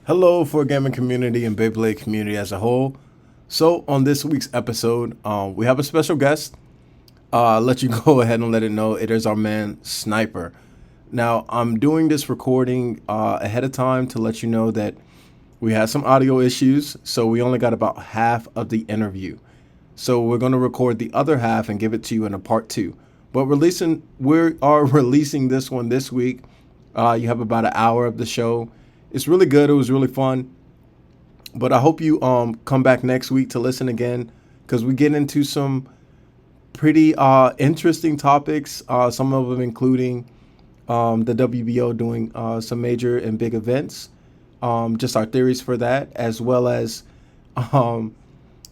Hello for gaming community and Beyblade community as a whole. So on this week's episode, we have a special guest. I'll let you go ahead and let it know it is our man Sniper. Now I'm doing this recording ahead of time to let you know that we had some audio issues, so we only got about half of the interview. So we're going to record the other half and give it to you in a part two. But we are releasing this one this week. You have about an hour of the show. It's really good. It was really fun. But I hope you come back next week to listen again because we get into some pretty interesting topics. Some of them including the WBO doing some major and big events. Just our theories for that, as well as um,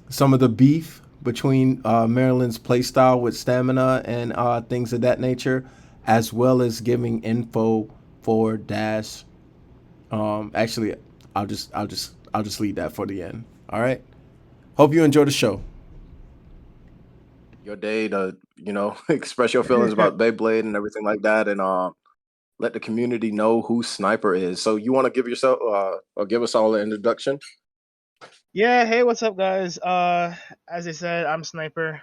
some of the beef between Maryland's playstyle with stamina and things of that nature, as well as giving info for Dash. Actually, I'll just leave that for the end. All right. Hope you enjoy the show. Your day to express your feelings about Beyblade and everything like that, and let the community know who Sniper is. So you want to give yourself or give us all an introduction? Yeah, hey, what's up, guys? As I said, I'm Sniper.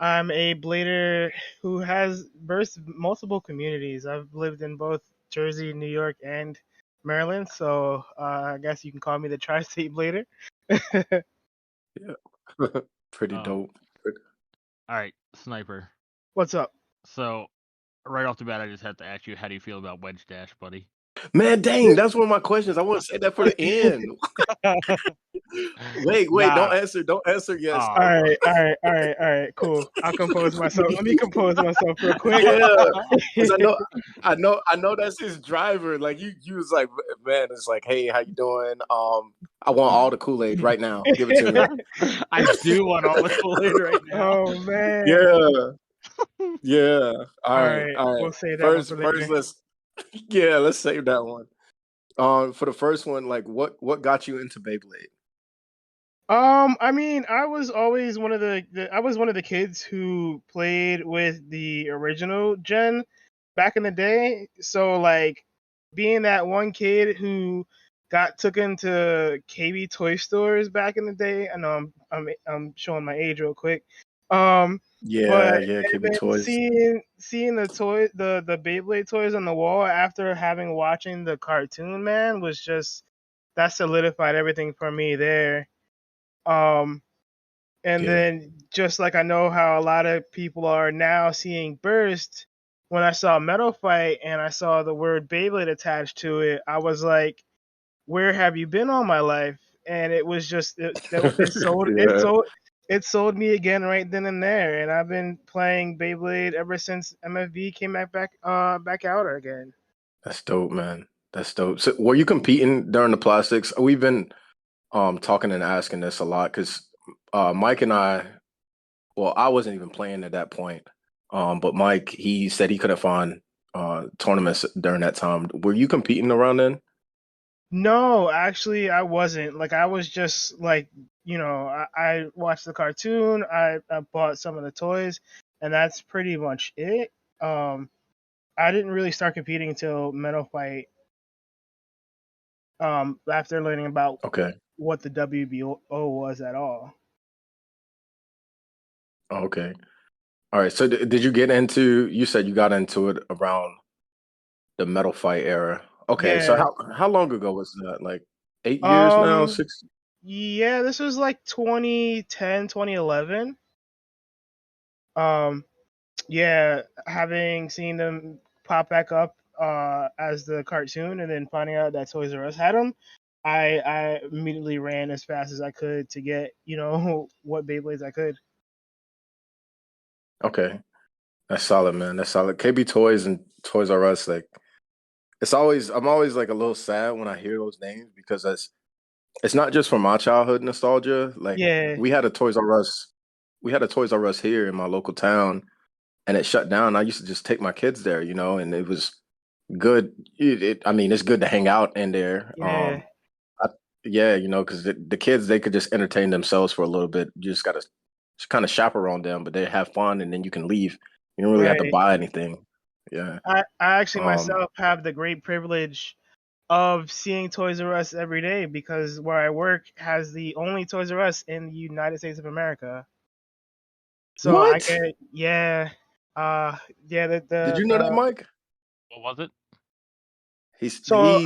I'm a blader who has burst multiple communities. I've lived in both Jersey, New York, and Maryland, so I guess you can call me the tri-state blader. Yeah. Pretty Um, dope. all right, Sniper. What's up? So, right off the bat, I just have to ask you, how do you feel about Wedge Dash, buddy? Man, dang, that's one of my questions. I want to say that for the end. Wait, Nah. don't answer yet, All Oh. Sniper. right, all right, all right, all right, cool. I'll compose myself. Let me compose myself real quick. Yeah, because I know that's his driver. Like you was like, man, it's like, hey, how you doing? I want all the Kool-Aid right now. Give it to me. I do want all the Kool-Aid right now. Oh man. Yeah, yeah. All All right, right, all right. we'll save that one First, for first, later. let's save that one. For the first one, like, what got you into Beyblade? I mean, I was always one of I was one of the kids who played with the original gen back in the day. So like being that one kid who got took into KB toy stores back in the day. I know I'm showing my age real quick. Um, Yeah, but yeah, and KB then Toys. seeing the Beyblade toys on the wall after having watching the cartoon, man, was just that solidified everything for me there. Um, and Yeah, then just like I know how a lot of people are now seeing Burst, when I saw Metal Fight and I saw the word Beyblade attached to it, I was like, "Where have you been all my life?" And it was just yeah. it sold me again right then and there. And I've been playing Beyblade ever since MFV came back out again. That's dope, man. That's dope. So, were you competing during the plastics? We've been talking and asking this a lot because Mike and I, well, I wasn't even playing at that point. But Mike, he said he couldn't find tournaments during that time. Were you competing around then? No, actually, I wasn't. Like, I was just like, I watched the cartoon. I bought some of the toys, and that's pretty much it. Um, I didn't really start competing until Metal Fight. After learning about Okay. what the WBO was at all. Okay. All right. So did you get into? You said you got into it around the metal fight era. Okay. So Yeah. how long ago was that? Like 8 years now? Um. 6? Yeah, this was like 2010, 2011. Um. Yeah, having seen them pop back up as the cartoon and then finding out that Toys R Us had them, I immediately ran as fast as I could to get what Beyblades I could. Okay. That's solid, man. That's solid. KB Toys and Toys R Us, like I'm always like a little sad when I hear those names because it's not just from my childhood nostalgia. Like Yeah, we had a Toys R Us here in my local town and it shut down. I used to just take my kids there, and it was good. I mean, it's good to hang out in there. yeah, I, yeah, because the kids they could just entertain themselves for a little bit. You just gotta just kind of chaperone them, but they have fun and then you can leave. You don't really have to right. buy anything. Yeah. I actually Um. myself have the great privilege. of seeing Toys R Us every day because where I work has the only Toys R Us in the United States of America. So I What? get uh yeah Did you know that, Mike? What was it? so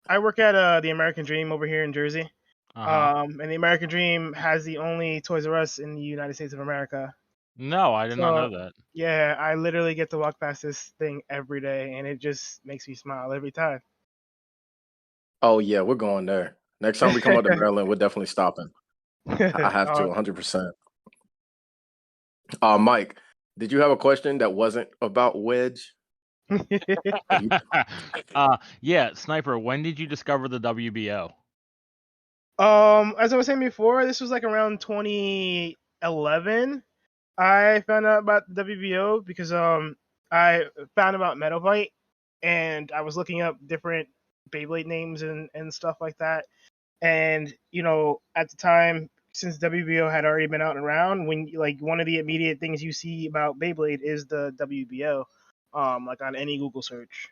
I work at the American Dream over here in Jersey. Uh-huh. And the American Dream has the only Toys R Us in the United States of America. No, I did not So know that. yeah, I literally get to walk past this thing every day, and it just makes me smile every time. Oh yeah, we're going there. Next time we come out to Maryland, we're definitely stopping. I have to, Oh, 100%. Mike, did you have a question that wasn't about Wedge? Or you- Yeah, Sniper, when did you discover the WBO? as I was saying before, this was like around 2011. I found out about the WBO because I found about Metal Fight, and I was looking up different Beyblade names and stuff like that. And at the time, since WBO had already been out and around, when like one of the immediate things you see about Beyblade is the WBO, like on any Google search.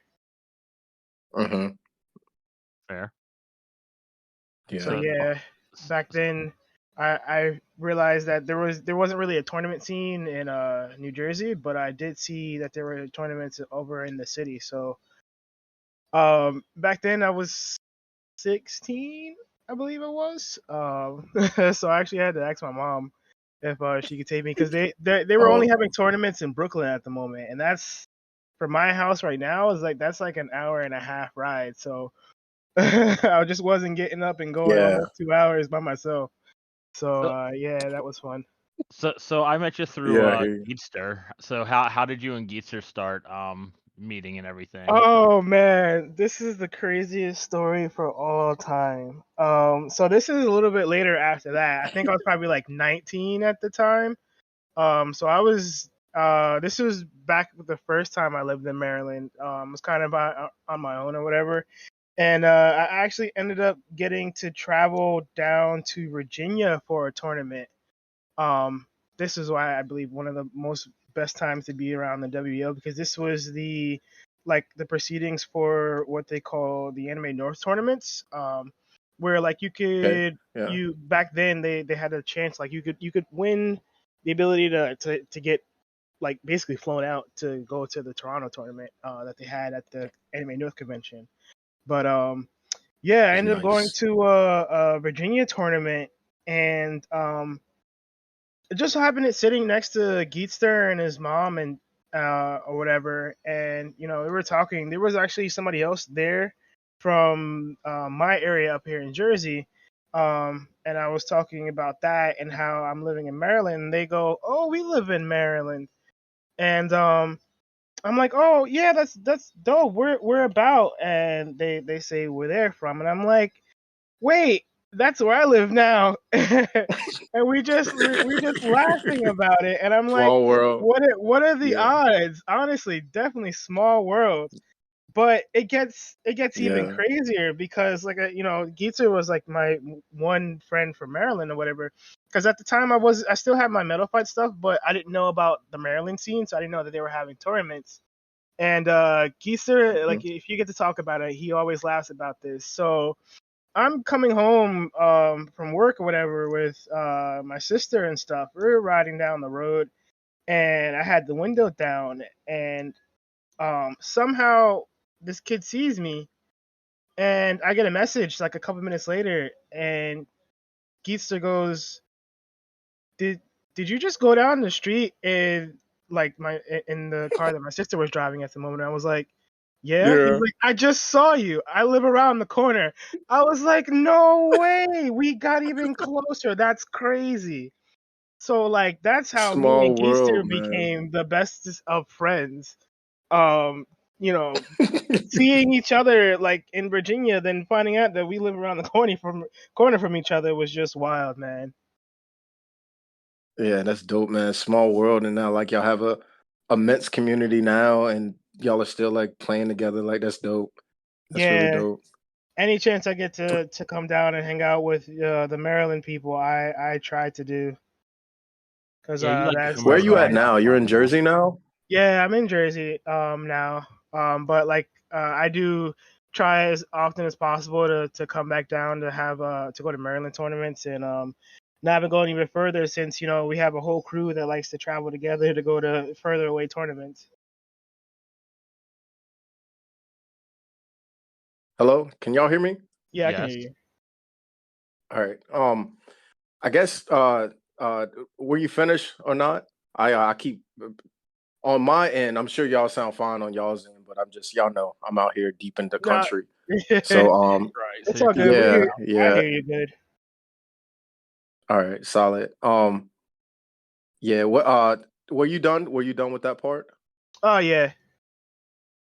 Mhm. Fair. So Yeah. So, yeah, back then I realized that there wasn't really a tournament scene in New Jersey, but I did see that there were tournaments over in the city. So back then I was 16, I believe it was. So I actually had to ask my mom if she could take me because they were only Oh, having tournaments in Brooklyn at the moment, and that's for my house right now is like that's like an hour and a half ride. So I just wasn't getting up and going yeah. almost 2 hours by myself. So so, yeah, that was fun. so I met you through Yeah, I hear you. Geetster. So how did you and Geetster start meeting and everything? Oh man, this is the craziest story for all time. So this is a little bit later after that. I think I was probably like 19 at the time. So I was this was back the first time I lived in Maryland. It was kind of on my own or whatever. And I actually ended up getting to travel down to Virginia for a tournament. Um, this is why I believe one of the most best times to be around the WEO because this was the proceedings for what they call the Anime North tournaments, where like you Okay. could Yeah. you back then they had a chance like you could win the ability to get like basically flown out to go to the Toronto tournament that they had at the Anime North convention. But yeah, I That's ended up going nice. to a Virginia tournament, and it just so happened it's sitting next to Geetster and his mom and or whatever, and we were talking. There was actually somebody else there from my area up here in Jersey, and I was talking about that and how I'm living in Maryland. And they go, "Oh, we live in Maryland," and I'm like, "Oh yeah, that's dope. We're about," and they say we're there from, and I'm like, wait, that's where I live now. And we just laughing about it. And I'm like, Small world. what are the Yeah. odds? Honestly, definitely small world. But it gets even Yeah. crazier because like Geetzer was like my one friend from Maryland or whatever. Because at the time I still had my Metal Fight stuff, but I didn't know about the Maryland scene, so I didn't know that they were having tournaments. And Geetzer, Mhm. like if you get to talk about it, he always laughs about this. So I'm coming home from work or whatever with my sister and stuff. We were riding down the road, and I had the window down, and somehow this kid sees me, and I get a message like a couple minutes later, and Geetster goes, "Did did you just go down the street in like my in the car that my sister was driving at the moment?" I was like, "Yeah." He's Yeah. like, "I just saw you. I live around the corner." I was like, "No way. We got even closer. That's crazy." So like that's how me and Small Geester world, man. became the bestest of friends. Um, you know, seeing each other like in Virginia, then finding out that we live around the corner from each other was just wild, man. Yeah, that's dope, man. Small world, and now like y'all have a immense community now, and y'all are still like playing together. Like that's dope. That's really Yeah, dope. any chance I get to come down and hang out with the Maryland people, I try to do because Yeah, you like to that's come Where are over that's to you where our at I house now? You're in often. Jersey now? yeah I'm in Jersey now but like I do try as often as possible to come back down to have to go to Maryland tournaments, and now I've been going even further since we have a whole crew that likes to travel together to go to further away tournaments. Hello, can y'all hear me? Yeah, I can Yes. hear you. All right. I guess uh, were you finished or not? I keep on my end. I'm sure y'all sound fine on y'all's end, but I'm just y'all know I'm out here deep in the No, country. So it's Right. So all you're good. kind of We yeah, hear. out. I yeah. hear you good. All right, solid. Yeah. What were you done? Were you done with that part? Oh yeah.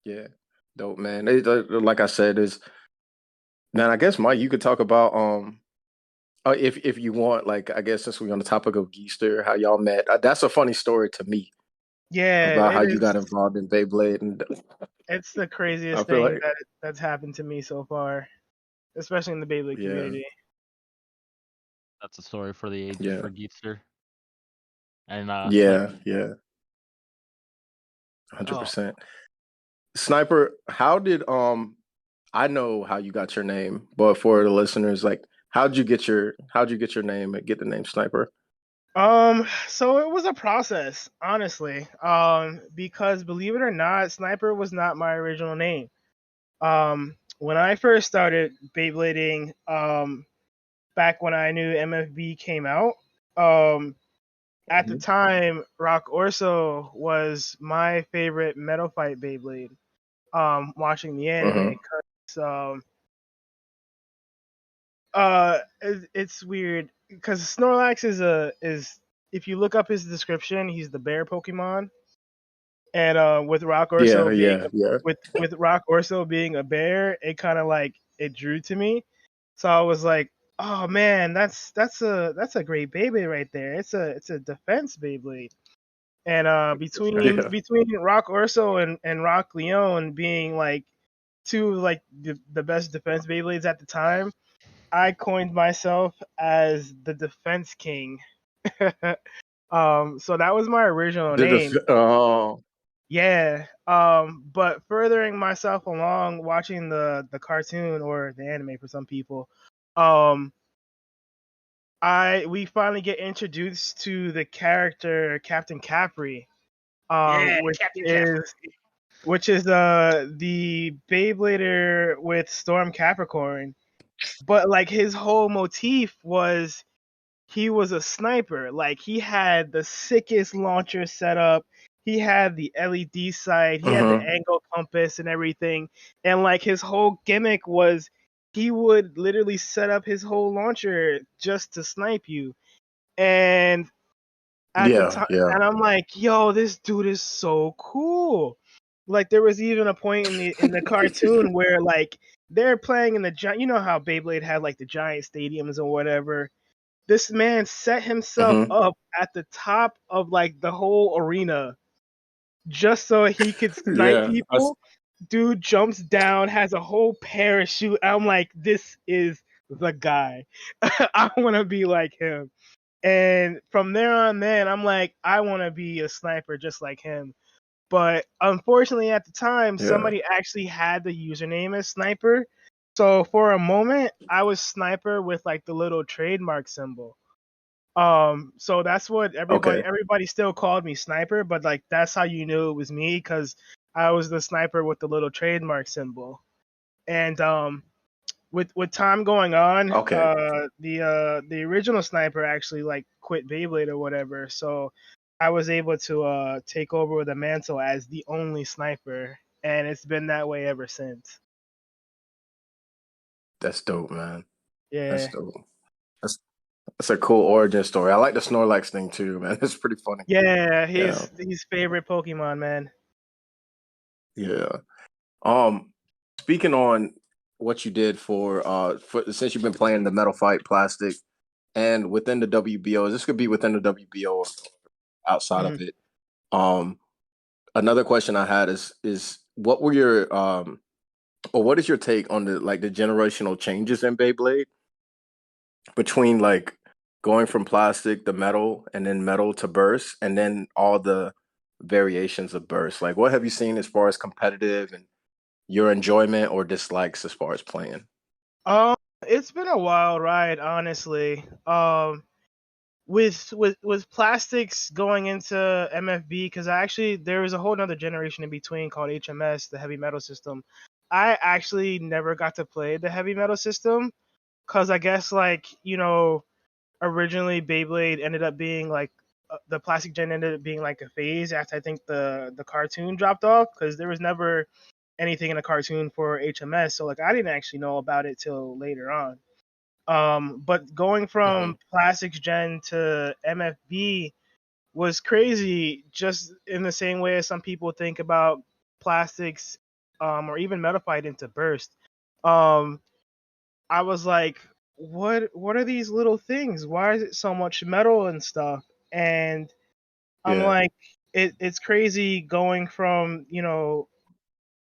Yeah. Dope, man. Like I said, is man. I guess Mike, you could talk about if you want, like I guess since we're on the topic of Geester, how y'all met. That's a funny story to me Yeah, about how it you is. got involved in Beyblade, and It's the I craziest feel thing like that's happened to me so far, especially in the Beyblade yeah, community. That's a story for the ages yeah, for Geekster and yeah, Sniper. yeah, 100%. Oh, Sniper, how did I know how you got your name, but for the listeners, like how'd you get your name and get the name Sniper? So it was a process, honestly. Because believe it or not, Sniper was not my original name. When I first started Beyblading, back when I knew MFB came out, um, at the Mhm. time, Rock Orso was my favorite Metal Fight Beyblade. Watching the anime, Mhm. 'cause, it's weird because Snorlax is if you look up his description, he's the bear Pokemon, and with Rock Yeah, Orso being yeah, yeah. with Rock Orso being a bear, it kind of like it drew to me. So I was like, oh man, that's a great Beyblade right there. It's a defense Beyblade. And Yeah. between Rock Orso and Rock Leone being like two like the best defense Beyblades at the time, I coined myself as the Defense King. So that was my original Did name. the oh Yeah. But furthering myself along watching the cartoon or the anime for some people, um, I we finally get introduced to the character Captain Capri, yeah, which Captain Caffrey. is the Beyblader with Storm Capricorn. But like his whole motif was he was a sniper. Like he had the sickest launcher setup. He had the LED sight. He had the mhm. angle compass and everything. And like his whole gimmick was he would literally set up his whole launcher just to snipe you. And at the Yeah, time, yeah. and I'm like, yo, this dude is so cool. Like there was even a point in the cartoon where like they're playing in the giant. You know how Beyblade had like the giant stadiums or whatever. This man set himself Mhm. up at the top of like the whole arena just so he could snipe Yeah. people. Dude jumps down, has a whole parachute. I'm like, this is the guy. I want to be like him. And from there on, then I'm like, I want to be a sniper just like him. But unfortunately, at the time, Yeah. somebody actually had the username as sniper. So for a moment, I was sniper with like the little trademark symbol. So that's what Okay. everybody still called me sniper, but like that's how you knew it was me because I was the sniper with the little trademark symbol. And with time going on, Okay. the original sniper actually like quit Beyblade or whatever, so I was able to take over the mantle as the only sniper, and it's been that way ever since. That's dope, man. That's Yeah, dope. That's that's a cool origin story. I like the Snorlax thing too, man. It's pretty funny. yeah, Yeah. he's favorite Pokemon, man. Yeah. Um, speaking on what you did for since you've been playing the Metal Fight Plastic and within the WBO, this could be within the WBO or outside Mhm. of it. Um, another question I had is what were your or what is your take on the generational changes in Beyblade between like going from plastic to metal and then metal to burst and then all the variations of burst? Like what have you seen as far as competitive and your enjoyment or dislikes as far as playing? Um, it's been a wild ride, honestly. With plastics going into MFB, because there was a whole nother generation in between called HMS, the heavy metal system. I actually never got to play the heavy metal system because I guess originally Beyblade ended up being like the plastic gen ended up being like a phase after I think the cartoon dropped off because there was never anything in a cartoon for HMS, so like I didn't actually know about it till later on. But going Mm-hmm. from plastics gen to MFB was crazy, just in the same way as some people think about plastics, or even metal fight into burst. Um, I was like, what are these little things? Why is it so much metal and stuff? And I'm Yeah. like, it's crazy going from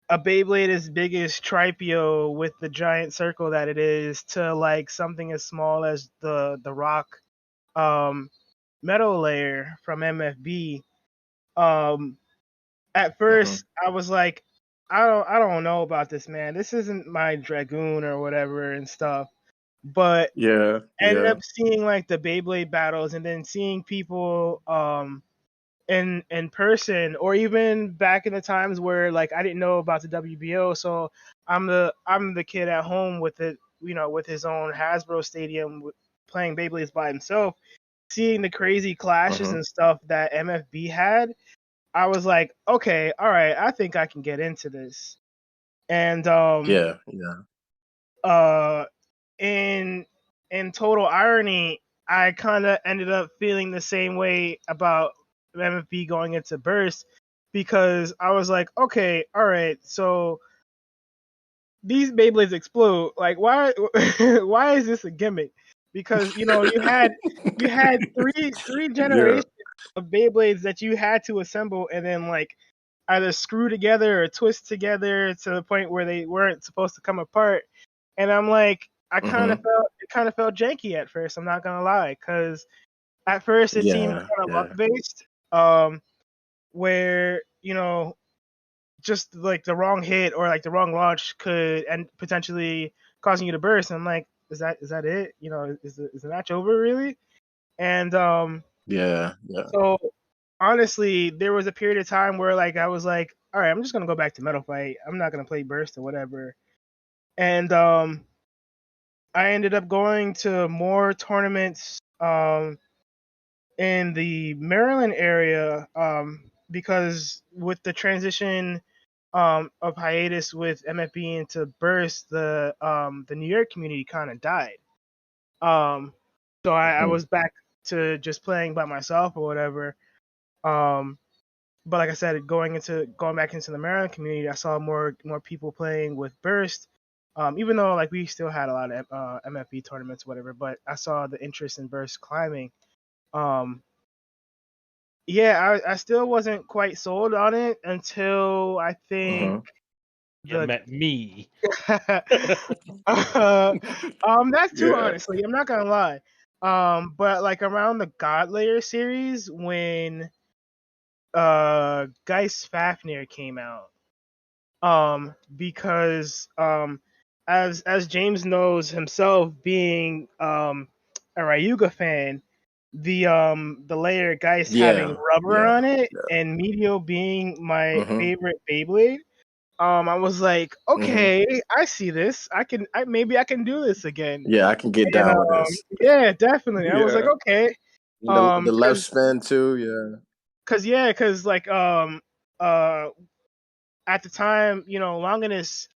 a Beyblade as big as Tripio with the giant circle that it is to like something as small as the rock um metal layer from MFB. Um at Mm-hmm. first I was like, I don't know about this, man. This isn't my Dragoon or whatever and stuff. But Yeah. ended Yeah. up seeing like the Beyblade battles and then seeing people in person, or even back in the times where like I didn't know about the WBO, so I'm the kid at home with it, with his own Hasbro stadium playing Beyblades by himself, seeing the crazy clashes Mm-hmm. and stuff that MFB had. I was like, okay, all right, I think I can get into this. And Yeah. Yeah. uh in in total irony, I kind of ended up feeling the same way about MFB going into Burst because I was like, okay, all right, so these Beyblades explode. Like, why? Why is this a gimmick? Because you had three Yeah. generations of Beyblades that you had to assemble and then like either screw together or twist together to the point where they weren't supposed to come apart. And I'm like, Mm-hmm. it kind of felt janky at first. I'm not gonna lie, because at first it seemed Yeah. kind of luck Yeah. based, where just like the wrong hit or like the wrong launch could and potentially causing you to burst. And I'm like, is that it? Is the match over really? And Yeah. Yeah. so honestly, there was a period of time where like I was like, all right, I'm just gonna go back to Metal Fight. I'm not gonna play Burst or whatever. And I ended up going to more tournaments in the Maryland area, because with the transition of hiatus with MFB into Burst, the New York community kind of died. Um, so I Mm-hmm. was back to just playing by myself or whatever. Um, but like I said, going back into the Maryland community, I saw more people playing with Burst. Even though like we still had a lot of MFB tournaments, whatever, but I saw the interest in Burst climbing. Um, yeah, I still wasn't quite sold on it until I think Mm-hmm. You the met me. that's too Yeah. honestly. I'm not gonna lie. But like around the God Layer series when Geist Fafnir came out. Because as James knows himself, being a Ryuga fan, the layer Geist having Yeah. rubber Yeah. on it Yeah. and Meteor being my Mm-hmm. favorite Beyblade, I was like, Mm-hmm. okay, I see this. Maybe I can do this again. Yeah, I can get And down with this. yeah, definitely. I was like, Yeah. okay. The left Cause, spin too. Yeah. like uh at the time, Longinus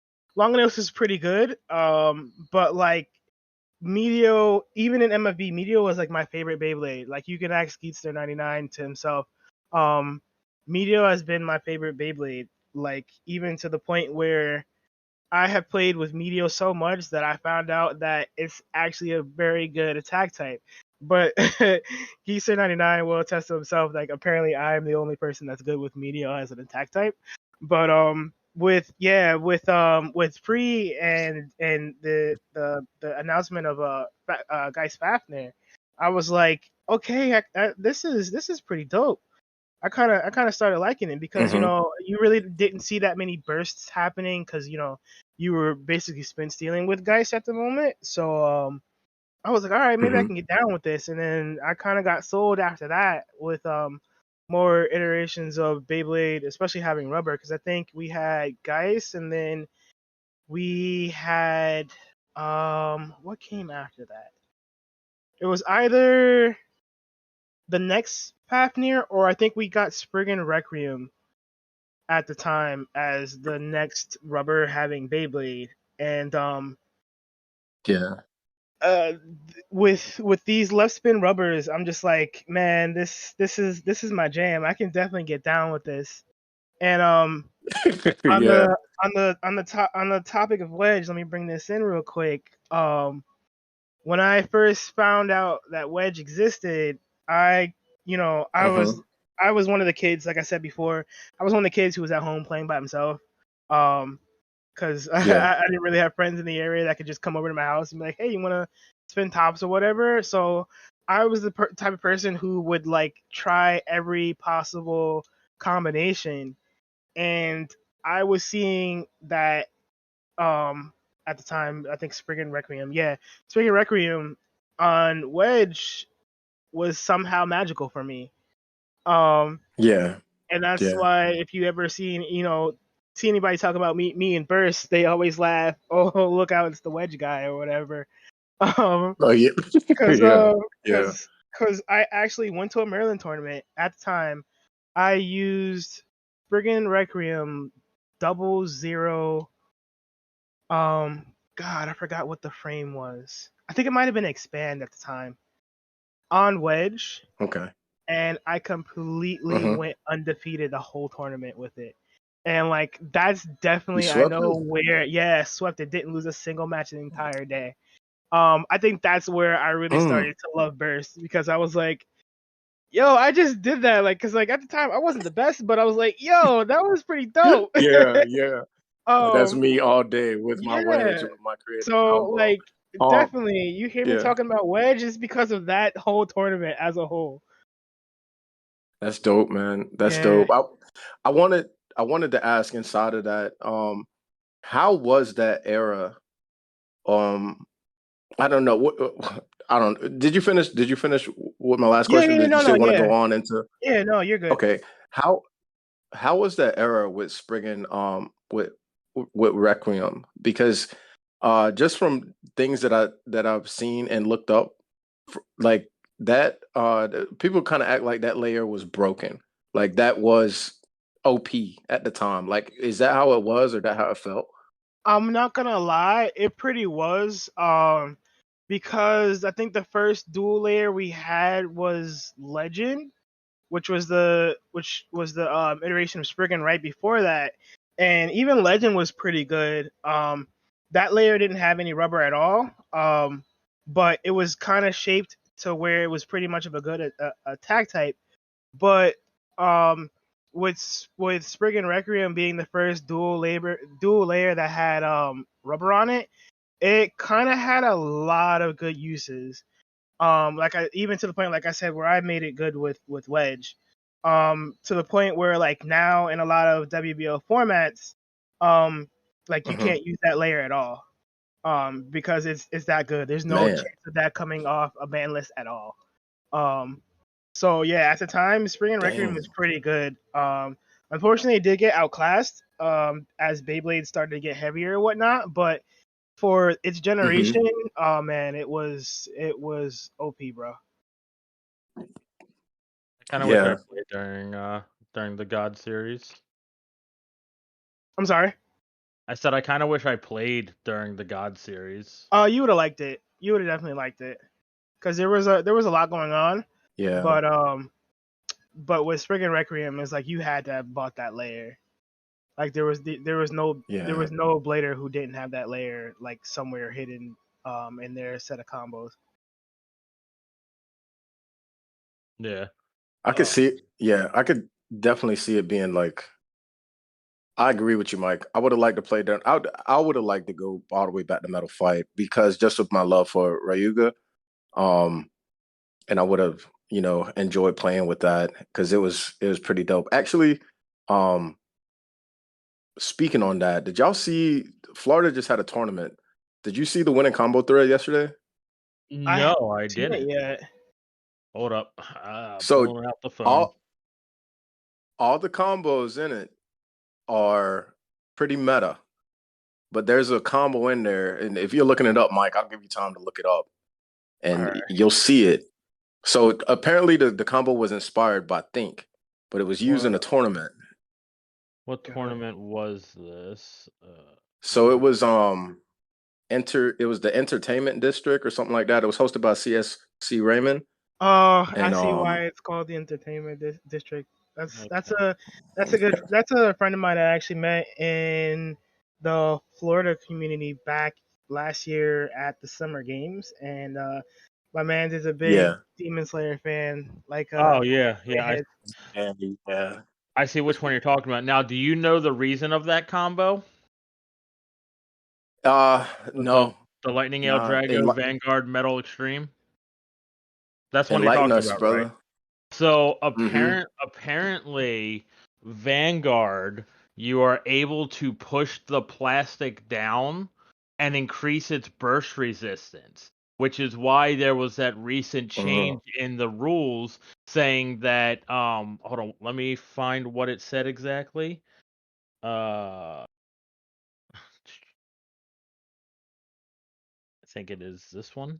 was pretty good. But like Meteo, even in MFB, Meteo was like my favorite Beyblade. Like you can ask Geetster 99 to himself. Um, Meteo has been my favorite Beyblade. Like even to the point where I have played with Meteo so much that I found out that it's actually a very good attack type. But Geezer 99 will attest to himself. Like apparently, I'm the only person that's good with Meteo as an attack type. But with Free and the announcement of Geist Fafnir, I was like, okay, this is pretty dope. I kind of started liking it because Mm-hmm. you really didn't see that many bursts happening because you were basically spin stealing with Geist at the moment. So I was like, all right, maybe I Mm-hmm. can get down with this, and then I kind of got sold after that with more iterations of Beyblade, especially having rubber because I think we had Geist and then we had what came after that? It was either the next Fafnir or I think we got Spriggan Requiem at the time as the next rubber having Beyblade. And Yeah. uh with these left spin rubbers, I'm just like, man, this is my jam. I can definitely get down with this. And on Yeah. the topic of wedge, let me bring this in real quick. When I first found out that wedge existed, I you know Uh-huh. I was one of the kids, like I said before, I was one of the kids who was at home playing by himself. Um, because Yeah. I didn't really have friends in the area that could just come over to my house and be like, hey, you want to spin tops or whatever. So I was the type of person who would like try every possible combination, and I was seeing that um at the time I think Spriggan Requiem, yeah, Spriggan Requiem on Wedge was somehow magical for me. Um, Yeah. and that's Yeah. why if you ever see anybody talk about me and Burst, they always laugh. Oh, look out, it's the Wedge guy or whatever. Um, Oh yeah. cause Yeah. Yeah. I actually went to a Maryland tournament at the time. I used Spriggan Requiem double zero. God, I forgot what the frame was. I think it might have been Expand at the time on Wedge, Okay. and I completely Uh-huh. went undefeated the whole tournament with it. And like that's You definitely I swept know it? where swept it, didn't lose a single match the entire day. I think that's where I really Mm. started to love Burst because I was like, yo, I just did that like cuz like at the time I wasn't the best, but I was like, yo, that was pretty dope. Yeah, yeah. That's um me all day with my wedge yeah. and with my creative So combo. like Um, definitely you hear me yeah, talking about Wedge is because of that whole tournament as a whole. that's dope, man. That's Yeah. dope. I wanted to ask inside of that, how was that era? Um, I don't know. I don't. Did you finish with my last Yeah, question? yeah, Did you no, still no, want to yeah. go on into? Yeah, no, you're good. Okay. How how was that era with Spriggan with Requiem? Because just from things that I've seen and looked up, like that people kind of act like that layer was broken. Like that was OP at the time. Like is that how it was or that how it felt? I'm not gonna lie, it pretty was. Because I think the first dual layer we had was Legend, which was the iteration of Spriggan right before that, and even Legend was pretty good. That layer didn't have any rubber at all, but it was kind of shaped to where it was pretty much of a good attack type. But um, with Spriggan Requiem being the first dual layer that had rubber on it, it kind of had a lot of good uses. Like I even to the point, like I said, where I made it good with Wedge. To the point where like now in a lot of WBO formats, um, like you Hmm. can't use that layer at all. Because it's that good. There's no Man, chance of that coming off a ban list at all. Um, so yeah, at the time, Spring and Requiem dang. was pretty good. Unfortunately, it did get outclassed as Beyblade started to get heavier and whatnot. But for its Hmm. generation, oh man, it was OP, bro. I kind of wish I Yeah. played during the God series. I'm sorry. I said I kind of wish I played during the God series. You would have liked it. You would have definitely liked it because there was a lot going on. Yeah. But with Spring and Requiem, it's like you had to have bought that layer. Like there Yeah. was no blader who didn't have that layer like somewhere hidden in their set of combos. Yeah. I could So see it. Yeah, I could definitely see it being like I agree with you, Mike. I would have liked to play that. I would have liked to go all the way back to Metal Fight because just with my love for Ryuga, um, and I would have enjoyed playing with that because it was pretty dope. Actually, um, speaking on that, did y'all see Florida just had a tournament? Did you see the winning combo thread yesterday? I haven't No, I seen it didn't. yet. Hold up. So Pulling out the phone. all all the combos in it are pretty meta, but there's a combo in there, and if you're looking it up, Mike, I'll give you time to look it up, All and right. you'll see it. So apparently the combo was inspired by Think, but it was used in a Well, tournament. What God. tournament was this? So it was it was the Entertainment District or something like that. It was hosted by CSC Raymond, Oh, I and see why it's called the entertainment district. That's Okay. that's a friend of mine that I actually met in the Florida community back last year at the summer games, and my man is a big yeah, Demon Slayer fan, like Oh yeah, yeah. head. yeah. I see which one you're talking about. Now, do you know the reason of that combo? Uh, The no, the Lightning Ale nah. Drago Vanguard Metal Extreme? That's one you're Enlighten talking us, about, right? brother. So Mm-hmm. apparently Vanguard, you are able to push the plastic down and increase its burst resistance, which is why there was that recent change in the rules saying that hold on, let me find what it said exactly. I think it is this one.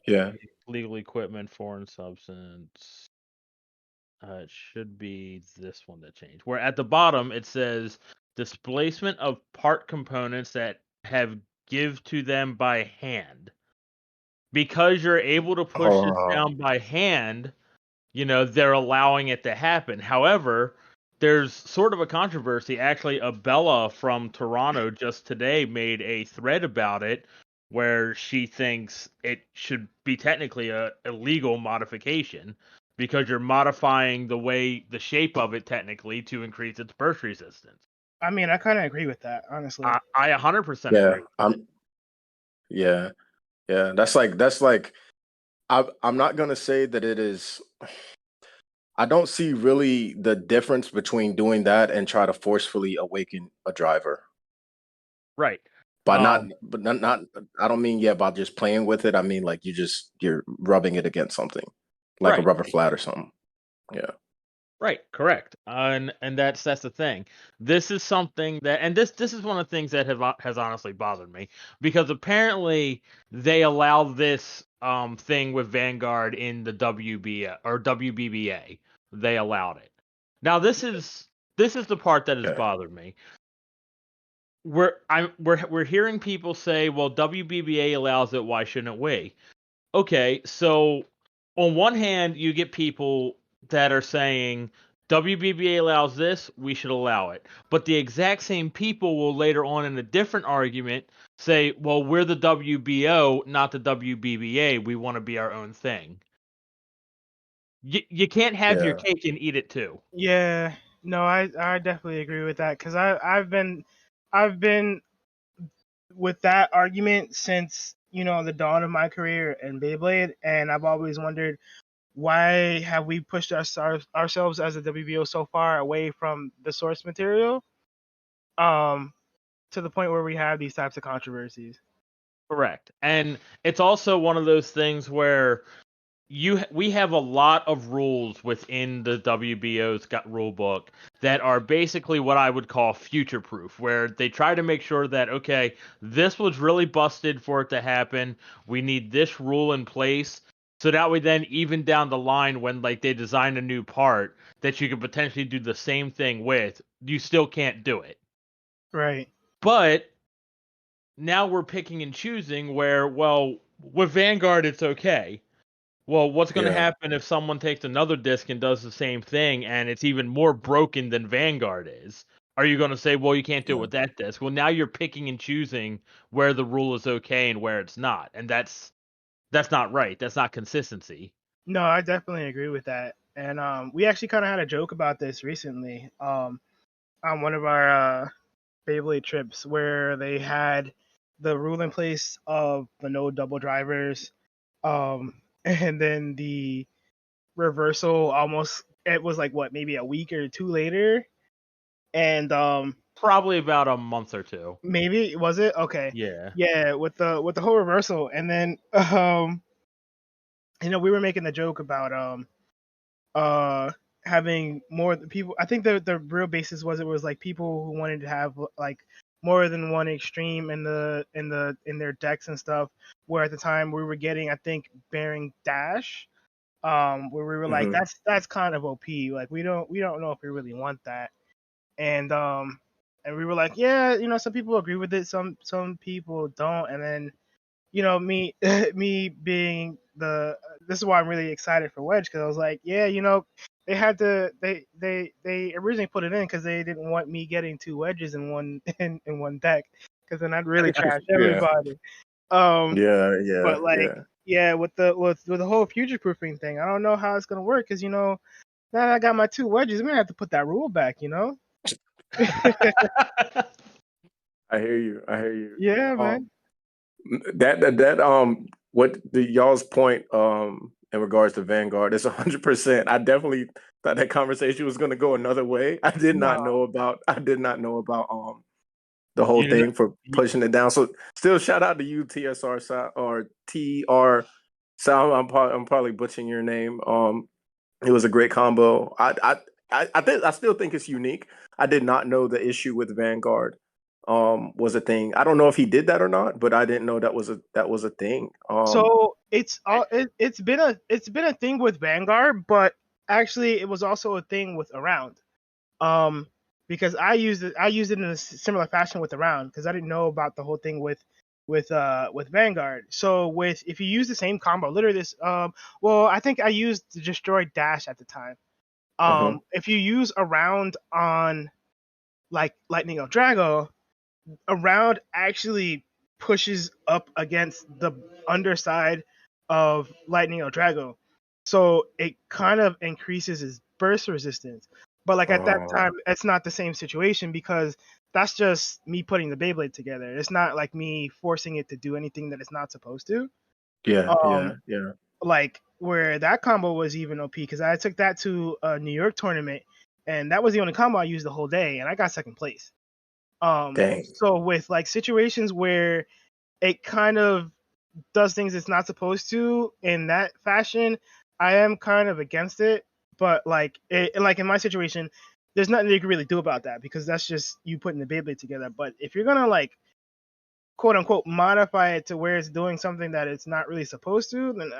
Yeah. Legal equipment, foreign substance. It should be this one that changed. Where at the bottom it says displacement of part components that have give to them by hand. Because you're able to push this Uh, down by hand, they're allowing it to happen. However, there's sort of a controversy. Actually, Abella from Toronto just today made a thread about it where she thinks it should be technically a illegal modification because you're modifying the shape of it technically to increase its burst resistance. I mean, I kind of agree with that, honestly. I 100% yeah. agree with it. Yeah. Yeah. That's like I'm not gonna say that it is. I don't see really the difference between doing that and try to forcefully awaken a driver. Right. By not, Um, but not. I don't mean by just playing with it. I mean like you're rubbing it against something, like a right. rubber flat or something. Yeah. Right, correct, and that's the thing. This is something that, and this is one of the things that has honestly bothered me because apparently they allow this thing with Vanguard in the WB or WBBA. They allowed it. Now this is the part that has Okay. bothered me. We're hearing people say, well, WBBA allows it, why shouldn't we? Okay, so on one hand, you get people that are saying WBBA allows this, we should allow it. But the exact same people will later on in a different argument say, well, we're the WBO, not the WBBA. We want to be our own thing. You can't have your Yeah. cake and eat it too. Yeah, no, I definitely agree with that because I've been with that argument since the dawn of my career in Beyblade, and I've always wondered why have we pushed ourselves as a WBO so far away from the source material, um, to the point where we have these types of controversies. Correct. And it's also one of those things where we have a lot of rules within the WBO's rule book that are basically what I would call future proof, where they try to make sure that okay, this was really busted for it to happen. We need this rule in place so that way then even down the line when like they design a new part that you could potentially do the same thing with, you still can't do it. Right. But now we're picking and choosing where well with Vanguard it's okay. Well, what's going to Yeah. happen if someone takes another disc and does the same thing and it's even more broken than Vanguard is? Are you going to say, well, you can't do it Yeah. with that disc? Well, now you're picking and choosing where the rule is okay and where it's not. And that's not right. That's not consistency. No, I definitely agree with that. And we actually kind of had a joke about this recently, on one of our Beyblade trips where they had the rule in place of the no double drivers, um, and then the reversal almost it was like what, maybe a week or two later, and Probably about a month or two. maybe was it okay? Yeah. Yeah, with the whole reversal, and then we were making the joke about uh having more people. I think the real basis was it was like people who wanted to have like more than one extreme in their decks and stuff. Where at the time we were getting, I think, Bearing Dash, where we were like, Mhm. that's kind of OP. Like we don't know if we really want that. And we were like, yeah, some people agree with it, some people don't. And then me me being this is why I'm really excited for Wedge, because I was like, yeah, they had to they originally put it in because they didn't want me getting two wedges in one in one deck, because then I'd really trash Yeah. everybody. um Yeah. Yeah. but like, Yeah. yeah, with the whole future proofing thing, I don't know how it's gonna work, because now that I got my two wedges, I'm gonna have to put that rule back. I hear you. I hear you. Yeah, man. That what the y'all's point in regards to Vanguard is 100%. I definitely thought that conversation was going to go another way. No. I did not know about the whole You know, thing for pushing it down. So still shout out to you, TSR or TR Sal. I'm probably butchering your name. It was a great combo. I still think it's unique. I did not know the issue with Vanguard was a thing. I don't know if he did that or not, but I didn't know that was a thing. So it's been a thing with Vanguard, but actually it was also a thing with Around. Um, because I used it in a similar fashion with Around, because I didn't know about the whole thing with Vanguard. So with if you use the same combo, literally this well, I think I used the Destroy Dash at the time. Mhm. If you use Around on like Lightning of Drago, Around actually pushes up against the underside of Lightning El Drago. So it kind of increases his burst resistance. But like at that time, Oh, it's not the same situation, because that's just me putting the Beyblade together. It's not like me forcing it to do anything that it's not supposed to. yeah, yeah, Um, yeah. like where that combo was even OP, because I took that to a New York tournament, and that was the only combo I used the whole day, and I got second place. Dang. So with like situations where it kind of does things it's not supposed to in that fashion, I am kind of against it. But like in my situation, there's nothing you can really do about that, because that's just you putting the Beyblade together. But if you're gonna like quote unquote modify it to where it's doing something that it's not really supposed to, then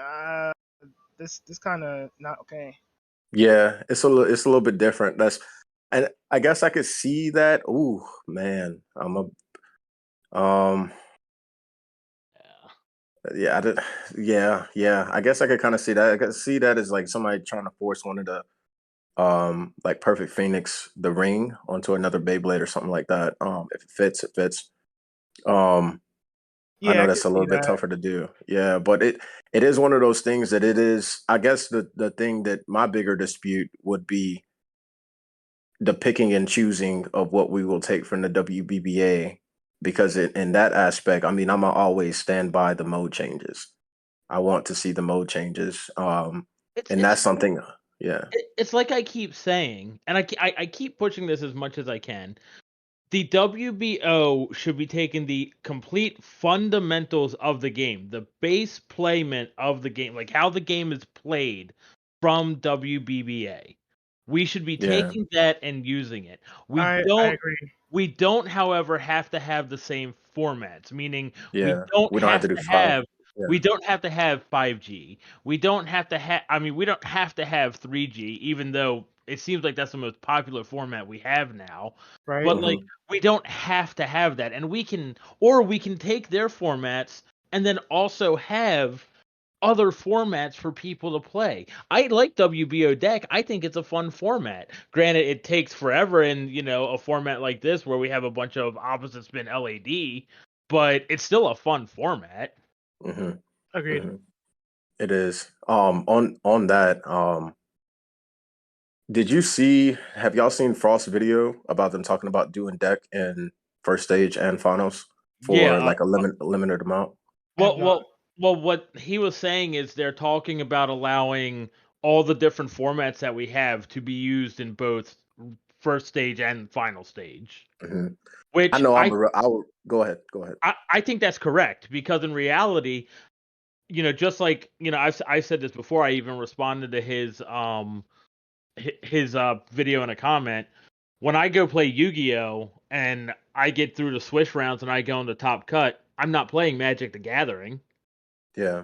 this kind of not okay. Yeah, it's a little bit different. And I guess I could see that. Ooh, man. Um yeah, yeah. I guess I could kind of see that. I could see that as like somebody trying to force one of the like Perfect Phoenix the ring onto another Beyblade or something like that. If it fits, it fits. Um I Yeah, know I can that's a see little bit that. tougher to do. Yeah, but it is one of those things that it is. I guess the thing that my bigger dispute would be the picking and choosing of what we will take from the WBBA, because in that aspect, I mean, I'm gonna always stand by the mode changes. I want to see the mode changes, it's and it's that's something. Yeah, it's like I keep saying, and I keep pushing this as much as I can. The WBO should be taking the complete fundamentals of the game, the base playment of the game, like how the game is played from WBBA. We should be yeah, taking that and using it. We I don't agree. we don't, however, have to have the same formats, meaning yeah. We don't have to do five. we Yeah. don't have to have 5G. We don't have to have I mean, we don't have to have 3G, even though it seems like that's the most popular format we have now. Right. But like Hmm. we don't have to have that. And we can take their formats and then also have other formats for people to play. I like WBO deck. I think it's a fun format. Granted, it takes forever in, a format like this where we have a bunch of opposite spin LAD, but it's still a fun format. Hmm. Agreed. Hmm. It is. On that, did you see? Have y'all seen Frost's video about them talking about doing deck in first stage and finals Yeah, for like a limited amount? I have well not. well Well, what he was saying is they're talking about allowing all the different formats that we have to be used in both first stage and final stage. Hmm. I Which know I will go ahead. Go ahead. I think that's correct, because in reality, just like, I've said this before. I even responded to his video in a comment. When I go play Yu-Gi-Oh and I get through the Swish rounds and I go into Top Cut, I'm not playing Magic the Gathering. Yeah.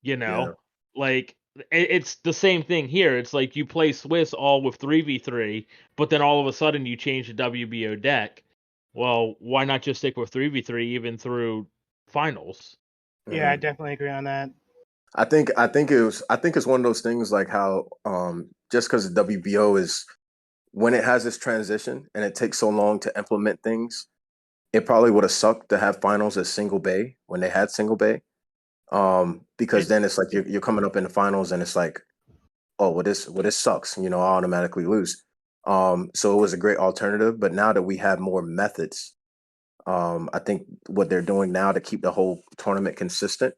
You Yeah. know, like it's the same thing here. It's like you play Swiss all with 3v3, but then all of a sudden you change the WBO deck. Well, why not just stick with 3v3 even through finals? Yeah, I Hmm. definitely agree on that. I think it's one of those things like how just because the WBO is when it has this transition and it takes so long to implement things, it probably would have sucked to have finals as single bay when they had single bay. Because It, then it's like you're coming up in the finals and it's like, oh, well this sucks, I automatically lose. So it was a great alternative, but now that we have more methods, I think what they're doing now to keep the whole tournament consistent,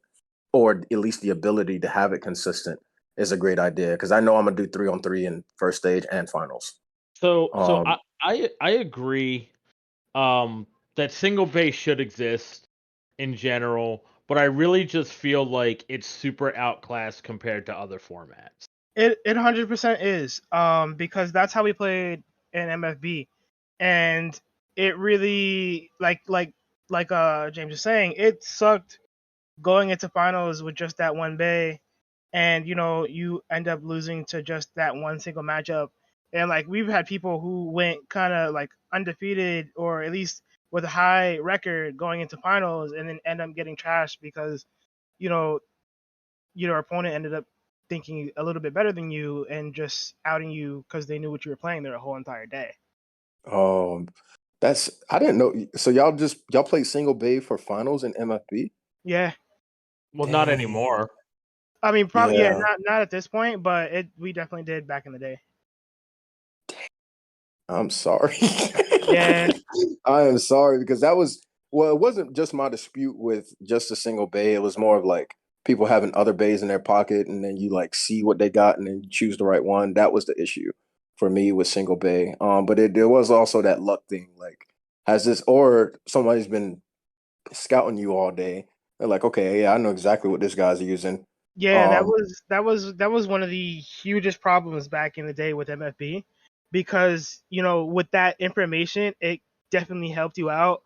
or at least the ability to have it consistent, is a great idea. Because I know I'm gonna do 3-on-3 in first stage and finals. So Um, I agree that single base should exist in general, but I really just feel like it's super outclassed compared to other formats. it 100% is because that's how we played in MFB, and it really James was saying, it sucked going into finals with just that one bay, and you end up losing to just that one single matchup. And like we've had people who went kind of like undefeated, or at least with a high record going into finals, and then end up getting trashed because you know your opponent ended up thinking a little bit better than you and just outing you because they knew what you were playing their whole entire day. um, that's I didn't know. So y'all played single bay for finals in MFB? Yeah, Well, not Dang. anymore. I mean, probably, yeah, Yeah. not at this point, but we definitely did back in the day. I'm sorry. Yeah, I am sorry because that was well, it wasn't just my dispute with just a single bay. It was more of like people having other bays in their pocket and then you like see what they got and then you choose the right one. That was the issue for me with single bay. But there was also that luck thing. Like, has this or somebody's been scouting you all day? They're like, okay, yeah, I know exactly what this guy's using. yeah, that Um, was one of the hugest problems back in the day with MFB, because with that information, it definitely helped you out,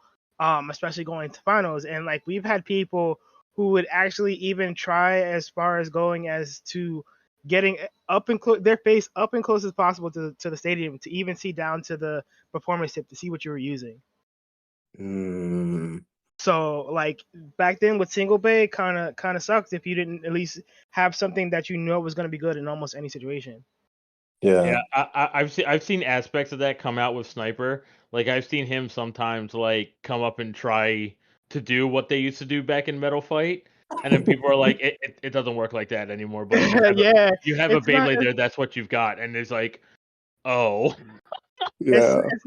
especially going to finals. And like we've had people who would actually even try as far as going as to getting up and their face up and close as possible to the stadium to even see down to the performance tip to see what you were using. mm, So like back then with single bay, kind of sucked if you didn't at least have something that you know was going to be good in almost any situation. yeah. Yeah, I've seen aspects of that come out with Sniper. Like I've seen him sometimes like come up and try to do what they used to do back in Metal Fight, and then people are like, it doesn't work like that anymore, buddy. Yeah, You have a it's not Beyblade there. That's what you've got, and it's like, oh, Yeah. it's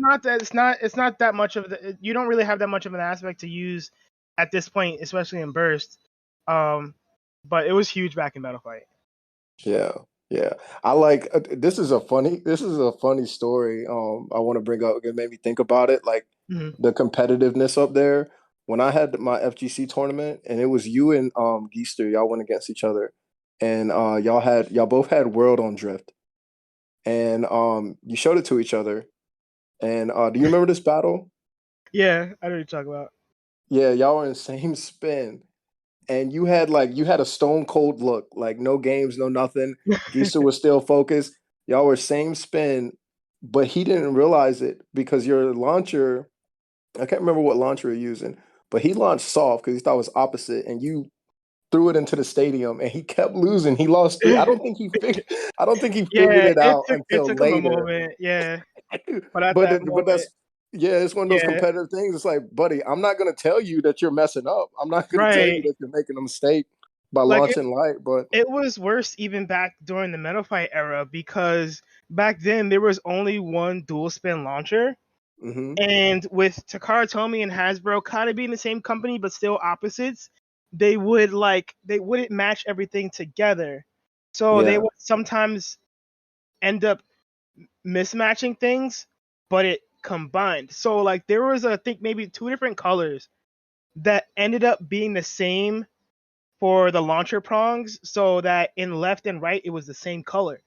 not that much of the, you don't really have that much of an aspect to use at this point, especially in burst. Um, but it was huge back in Battle Fight. Yeah, yeah. I like this is a funny story. I want to bring up. It made me think about it, like Hmm. the competitiveness up there. When I had my FGC tournament, and it was you and Geester, y'all went against each other, and y'all both had World on Drift, and you showed it to each other. And do you remember this battle? Yeah, I know what you're talking about. Yeah, y'all were in the same spin, and you had a stone cold look, like no games, no nothing. Gisa was still focused. Y'all were same spin, but he didn't realize it because your launcher, I can't remember what launcher you're using, but he launched soft because he thought it was opposite, and you threw it into the stadium, and he kept losing. He lost three. I don't think he figured Yeah, it out it until took him a later. moment. Yeah, but at that But moment, that's yeah, it's one of those yeah, competitive things. It's like, buddy, I'm not gonna tell you that you're messing up. I'm not gonna tell you right. that you're making a mistake by Like launching light. But it was worse even back during the Metal Fight era, because back then there was only one dual spin launcher. hmm And with Takara Tomy and Hasbro kind of being the same company but still opposites, they wouldn't match everything together. So they Yeah. would sometimes end up mismatching things, but it combined. So like there was I think maybe two different colors that ended up being the same for the launcher prongs, so that in left and right it was the same color.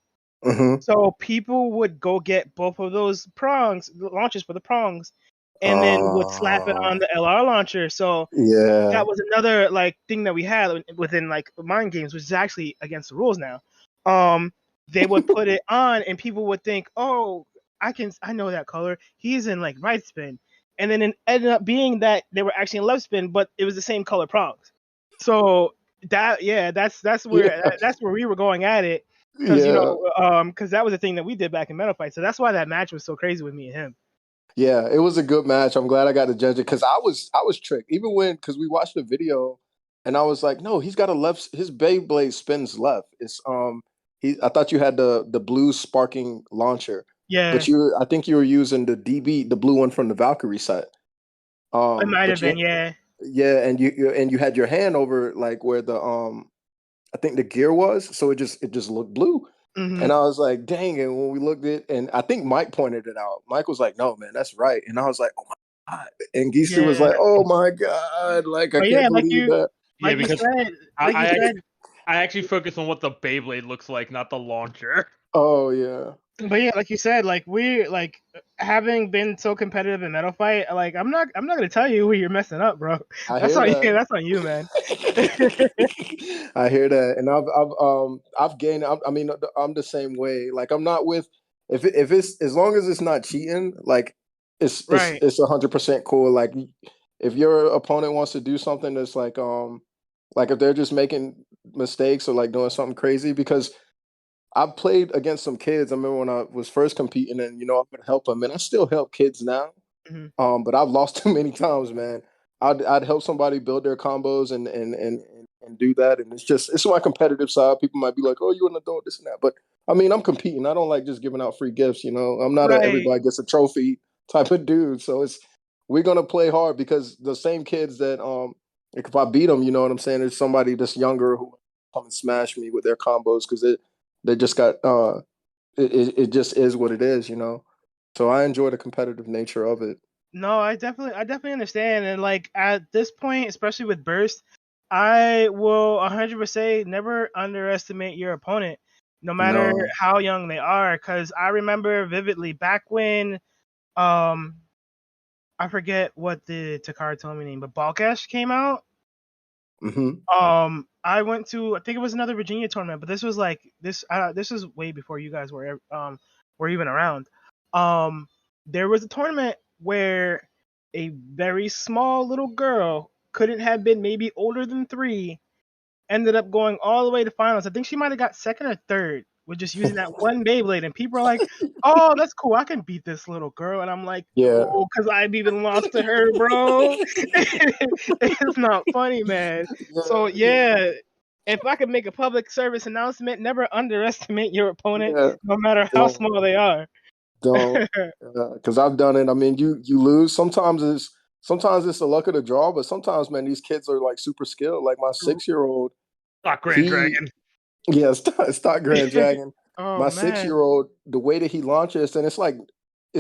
Mm-hmm. So people would go get both of those prongs, launchers for the prongs, and then would slap it on the LR launcher. So Yeah. that was another like thing that we had within like mind games, which is actually against the rules now. They would put it on, and people would think, "Oh, I know that color. He's in like right spin," and then it ended up being that they were actually in left spin, but it was the same color prongs. So Yeah. that's where we were going at it, because Yeah. because that was the thing that we did back in Metal Fight. So that's why that match was so crazy with me and him. Yeah, it was a good match. I'm glad I got to judge it because I was tricked. Even when because we watched the video and I was like, no, he's got a left. His Beyblade spins left. It's he. I thought you had the blue sparking launcher, Yeah, but I think you were using the DB, the blue one from the Valkyrie set. it might have But been. Yeah. yeah, and you had your hand over like where the I think the gear was, so it just looked blue. Hmm. And I was like, dang. And when we looked at and I think Mike pointed it out. Mike was like, no, man, that's right. And I was like, oh my God. And Geester was Yeah. like, oh my God. Like, I But can't yeah, believe that. Yeah, like you because said, I, like you I said. actually I actually focus on what the Beyblade looks like, not the launcher. Oh, yeah. But yeah, like you said, like we like having been so competitive in Metal Fight, like I'm not gonna tell you who you're messing up, bro. I That's hear on you. that. That's on you, man. I hear that. And I've gained, I mean, I'm the same way. Like, I'm not with, if it's, as long as it's not cheating, like, Right. it's 100% cool. Like, if your opponent wants to do something that's like if they're just making mistakes or like doing something crazy, because I've played against some kids. I remember when I was first competing, and I would help them, and I still help kids now. Hmm. But I've lost too many times, man. I'd help somebody build their combos and do that, and it's my competitive side. People might be like, "Oh, you're an adult, this and that," but I mean, I'm competing. I don't like just giving out free gifts. I'm not a Right. everybody gets a trophy type of dude. So we're gonna play hard because the same kids that like if I beat them, you know what I'm saying. There's somebody that's younger who come and smash me with their combos because they just got it just is what it is. So I enjoy the competitive nature of it. No, I definitely understand, and like at this point, especially with Burst, I will 100% never underestimate your opponent, no matter No. how young they are. Because I remember vividly back when um I forget what the Takara Tomy name, but Balkesh came out. Hmm. I went to, I think it was another Virginia tournament, but this was like this was way before you guys were even around. Um, there was a tournament where a very small little girl, couldn't have been maybe older than 3, ended up going all the way to finals. I think she might have got second or third with just using that one Beyblade. And people are like, "Oh, that's cool. I can beat this little girl." And I'm like, Yeah. "No, because I've even lost to her, bro." It's not funny, man. So Yeah. yeah, if I could make a public service announcement, never underestimate your opponent, Yeah. no matter how Don't small they are. don't because I've done it. I mean, you lose. Sometimes it's the luck of the draw, but sometimes, man, these kids are like super skilled. Like my 6 year old, Not Grand he Dragon. yeah, it's not Grand Dragon. Oh My six man, year old, the way that he launches, and it's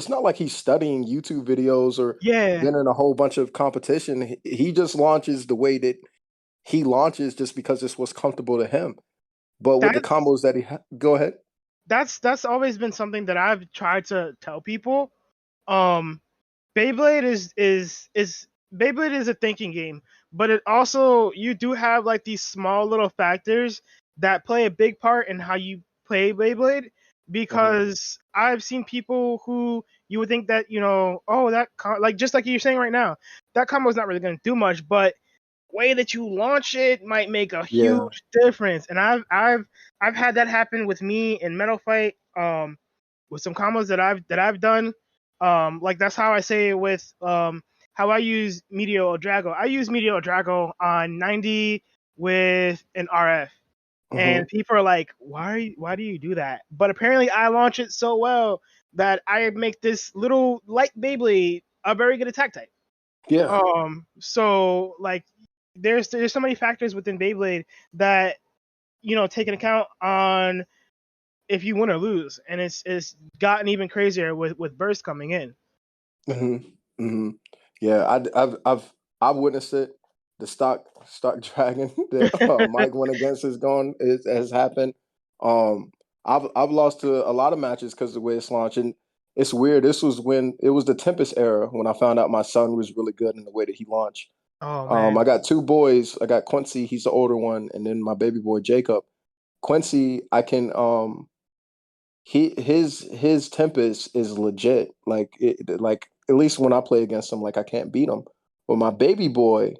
not like he's studying YouTube videos or yeah, been in a whole bunch of competition. He just launches the way that he launches just because it's what's comfortable to him. But with the that's combos that go ahead. that's always been something that I've tried to tell people. Um, Beyblade is Beyblade is a thinking game, but it also, you do have like these small little factors that play a big part in how you play Beyblade. Hmm. Because I've seen people who you would think that oh, like just like you're saying right now, that combo is not really going to do much, but way that you launch it might make a Yeah. huge difference. And I've had that happen with me in Metal Fight, with some combos that I've done. Like that's how I say it with how I use Meteor Drago. I use Meteor Drago on 90 with an RF. And Hmm. people are like, why do you do that? But apparently I launch it so well that I make this little light Beyblade a very good attack type. Yeah. So like there's so many factors within Beyblade that take an account on if you win or lose, and it's gotten even crazier with burst coming in. Hmm. Hmm. Yeah, I've witnessed it. The stock dragon that Mike went against has happened. Um, I've lost to a lot of matches because of the way it's launched, and it's weird. This was when it was the Tempest era when I found out my son was really good in the way that he launched. Oh man. I got two boys. I got Quincy, he's the older one, and then my baby boy Jacob. Quincy, I can his Tempest is legit. Like at least when I play against him, like I can't beat him. But my baby boy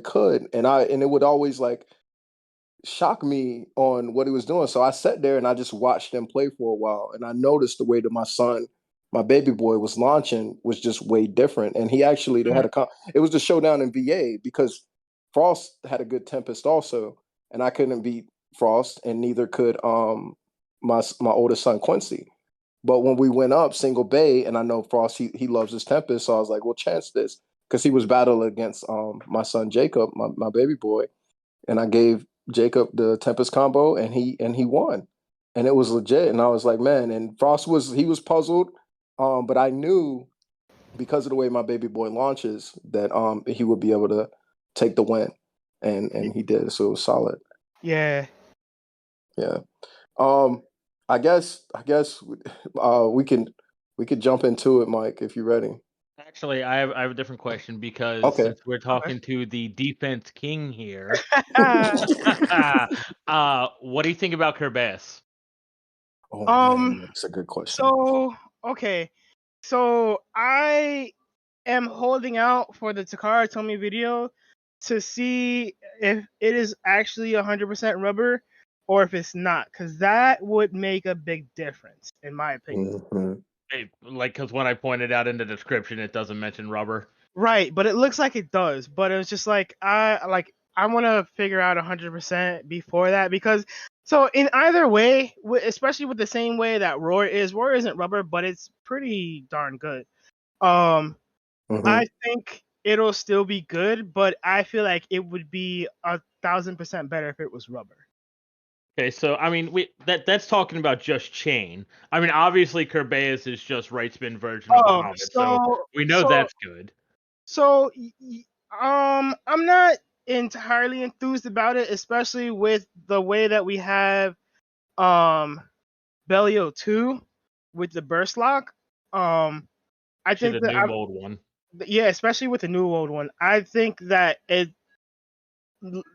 could, and it would always like shock me on what he was doing. So I sat there and I just watched him play for a while, and I noticed the way that my son, my baby boy, was launching was just way different. And he actually they had it was the showdown in VA because Frost had a good Tempest also, and I couldn't beat Frost, and neither could my oldest son Quincy. But when we went up single bay, and I know Frost he loves his Tempest, so I was like, well, chance this because he was battling against my son Jacob, my baby boy, and I gave Jacob the Tempest combo, and he won, and it was legit. And I was like, man, and Frost was puzzled, but I knew because of the way my baby boy launches that he would be able to take the win, and he did. So it was solid. Yeah. Yeah. I guess we could jump into it, Mike, if you're ready. Actually, I have a different question because Okay. since we're talking to the defense king here, what do you think about Kerbas? Oh Um. man, that's a good question. So okay. So I am holding out for the Takara Tomy video to see if it is actually 100% rubber or if it's not, because that would make a big difference in my opinion. Hmm. Because when I pointed out in the description, it doesn't mention rubber. Right, but it looks like it does. But it's just like I want to figure out 100% before that, because so in either way, especially with the same way that Roar isn't rubber, but it's pretty darn good. Um, I think it'll still be good, but I feel like it would be 1,000% better if it was rubber. Okay, so I mean, that's talking about just chain. I mean, obviously, Kerbeus is just right spin version of Oh, Bahamut, so we know that's good. So, I'm not entirely enthused about it, especially with the way that we have Bellio 2 with the burst lock. I Actually, think the that new mold one. yeah, especially with the new old one, I think that it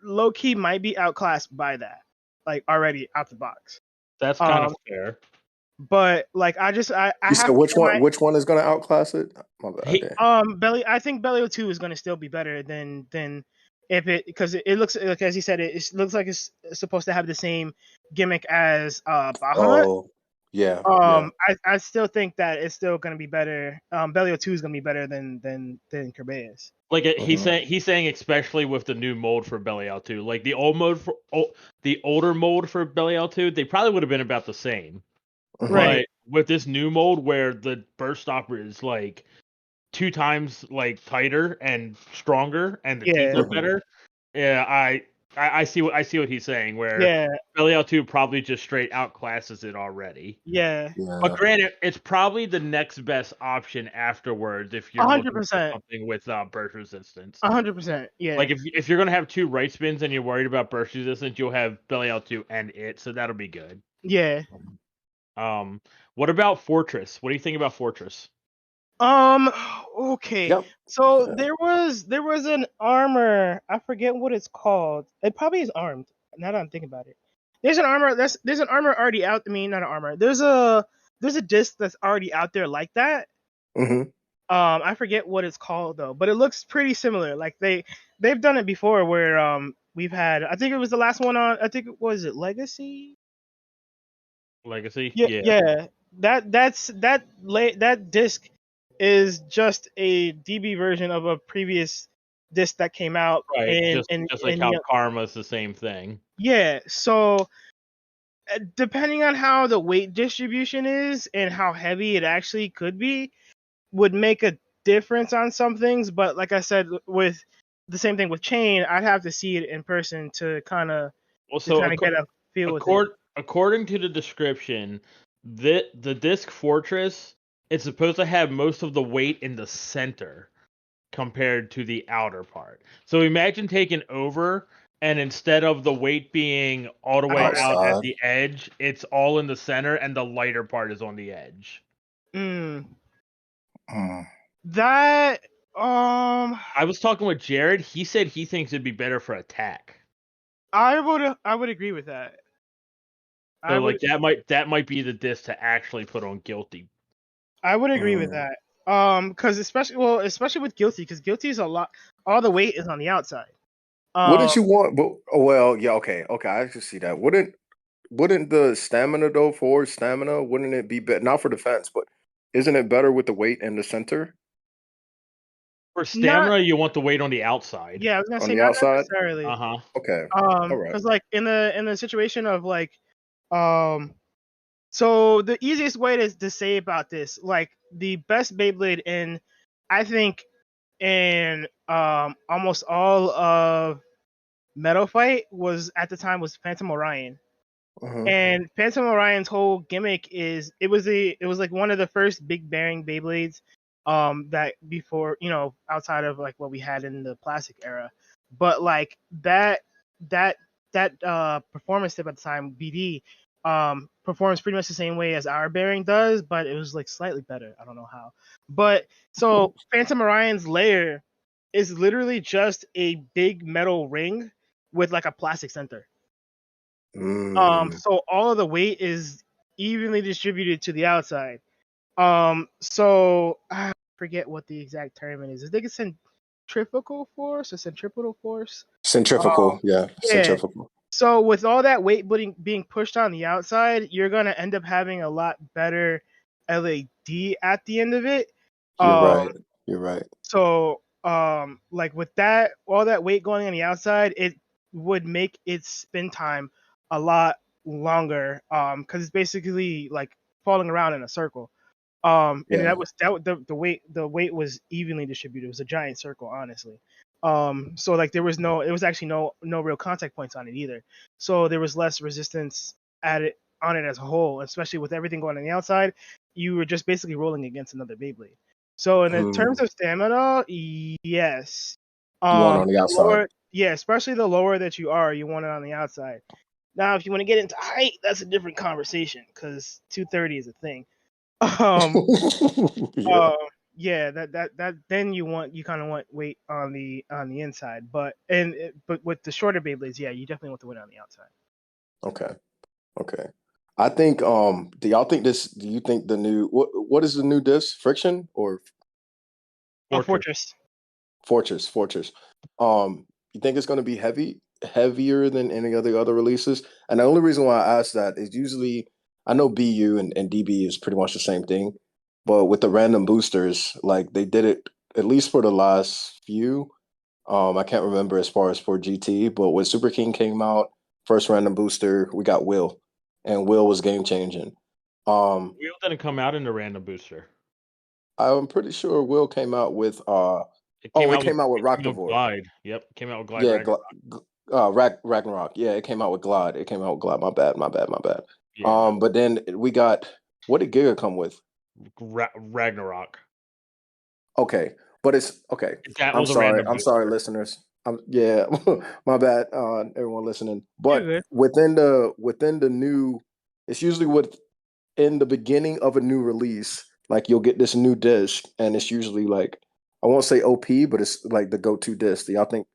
low key might be outclassed by that, like already out the box. That's kind of fair. But like I You said have to which get one? Which one is going to outclass it? My bad. He- Okay. I think Bellio 2 is going to still be better than if it, because it looks like, as you said, it looks like it's supposed to have the same gimmick as Bahamut. Oh, yeah, yeah. I still think that it's still going to be better. Bellio 2 is going to be better than Kerbeus. Like he's Mhm. saying especially with the new mold for Belial 2. Like the old mode for the older mold for Belial 2, they probably would have been about the same. Mhm. Right. But with this new mold where the burst stopper is like 2 times like tighter and stronger and the teeth Yeah. are better. Yeah, I see what he's saying where Yeah. Belial 2 probably just straight outclasses it already. Yeah. But Yeah. granted, it's probably the next best option afterwards if you're looking for 100%. something with burst resistance. 100%. Yeah. Like if you're gonna have 2 right spins and you're worried about burst resistance, you'll have Belly Out 2 and it, so that'll be good. Yeah. What about Fortress? What do you think about Fortress? Okay. Yep. So Yeah. there was an armor. I forget what it's called. It probably is armed. Now that I'm thinking about it, there's an armor. There's an armor already out. I mean, not an armor. There's a disc that's already out there like that. Hmm. I forget what it's called though, but it looks pretty similar. Like they've done it before where we've had. I think it was the last one on. I think it was Legacy. Legacy? Yeah. That disc is just a DB version of a previous disc that came out. Right. Just like how Karma's the same thing. Yeah. So depending on how the weight distribution is and how heavy it actually could be, would make a difference on some things. But like I said, with the same thing with chain. I'd have to see it in person to kind of get a feel with it. According to the description, the disc fortress, it's supposed to have most of the weight in the center compared to the outer part. So imagine taking over, and instead of the weight being all the way out at the edge, it's all in the center, and the lighter part is on the edge. That I was talking with Jared. He said he thinks it'd be better for attack. I would agree with that. So that might be the disc to actually put on Guilty. I would agree with that. Because especially with Guilty, because Guilty is a lot. All the weight is on the outside. Wouldn't you want? But well, yeah, okay, I can see that. Wouldn't the stamina though, for stamina, wouldn't it be better? Not for defense, but isn't it better with the weight in the center? For stamina, you want the weight on the outside. Yeah, I was gonna say the not outside? necessarily. Okay. All right. Because like in the situation of like, so the easiest way to say about this, like the best Beyblade in, I think, in almost all of Metal Fight was at the time was Phantom Orion. And Phantom Orion's whole gimmick is it was like one of the first big bearing Beyblades that before, outside of like what we had in the plastic era. But like that performance tip at the time, BD, performs pretty much the same way as our bearing does, but it was like slightly better. I don't know how. But so Phantom Orion's layer is literally just a big metal ring with like a plastic center. So all of the weight is evenly distributed to the outside. So I forget what the exact term it is. I think it's centrifugal force or centripetal force. Centrifugal, yeah. Centrifugal. So with all that weight being pushed on the outside, you're gonna end up having a lot better LAD at the end of it. You're right. So like with that, all that weight going on the outside, it would make its spin time a lot longer, because it's basically like falling around in a circle. And the weight was evenly distributed. It was a giant circle, honestly. So like there was actually no real contact points on it either. So there was less resistance on it as a whole, especially with everything going on the outside. You were just basically rolling against another Beyblade. So in the terms of stamina, yes. You want it on the outside. Especially the lower that you are, you want it on the outside. Now, if you want to get into height, that's a different conversation because 230 is a thing. That then you kind of want weight on the inside, but with the shorter Beyblades, you definitely want the weight on the outside. Okay. I think do y'all think this? Do you think the new what is the new disc? Friction or Fortress? Fortress. You think it's going to be heavier than any of the other releases? And the only reason why I ask that is usually I know BU and DB is pretty much the same thing, but with the random boosters, like they did it at least for the last few. I can't remember as far as for GT, but when Super King came out, first random booster, we got Will, and Will was game changing. Will didn't come out in the random booster. I'm pretty sure Will came out with it came out with Rockdivore. Glide. Yep, came out with Glide. Ragnarok. Yeah, it came out with Glide. My bad. Yeah. But then we got, what did Giga come with? Ragnarok. Okay, but it's okay. I'm sorry, listeners. My bad, everyone listening. But within the new, it's usually in the beginning of a new release, like you'll get this new disc, and it's usually like, I won't say OP, but it's like the go-to disc. Do y'all think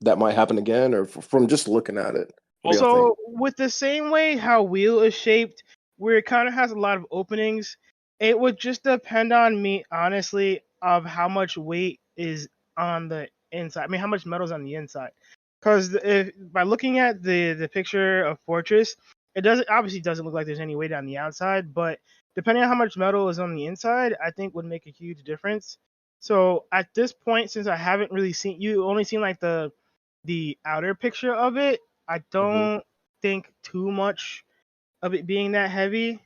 that might happen again, or from just looking at it? So with the same way how Wheel is shaped, where it kind of has a lot of openings, it would just depend on me, honestly, of how much weight is on the inside. I mean, how much metal's on the inside. Because by looking at the picture of Fortress, it obviously doesn't look like there's any weight on the outside, but depending on how much metal is on the inside, I think would make a huge difference. So at this point, since I haven't really only seen like the outer picture of it, I don't think too much of it being that heavy.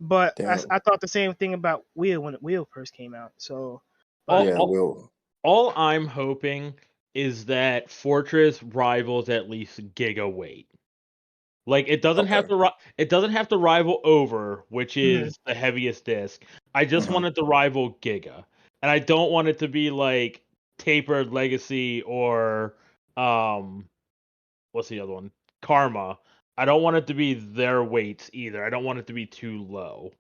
But I thought the same thing about Wheel when Wheel first came out. So all I'm hoping is that Fortress rivals at least Giga weight. Like it doesn't have Okay. to it doesn't have to rival Over, which Mhm. is the heaviest disc. I just Mhm. want it to rival Giga. And I don't want it to be like Tapered Legacy or um what's the other one? Karma. I don't want it to be their weights either. I don't want it to be too low.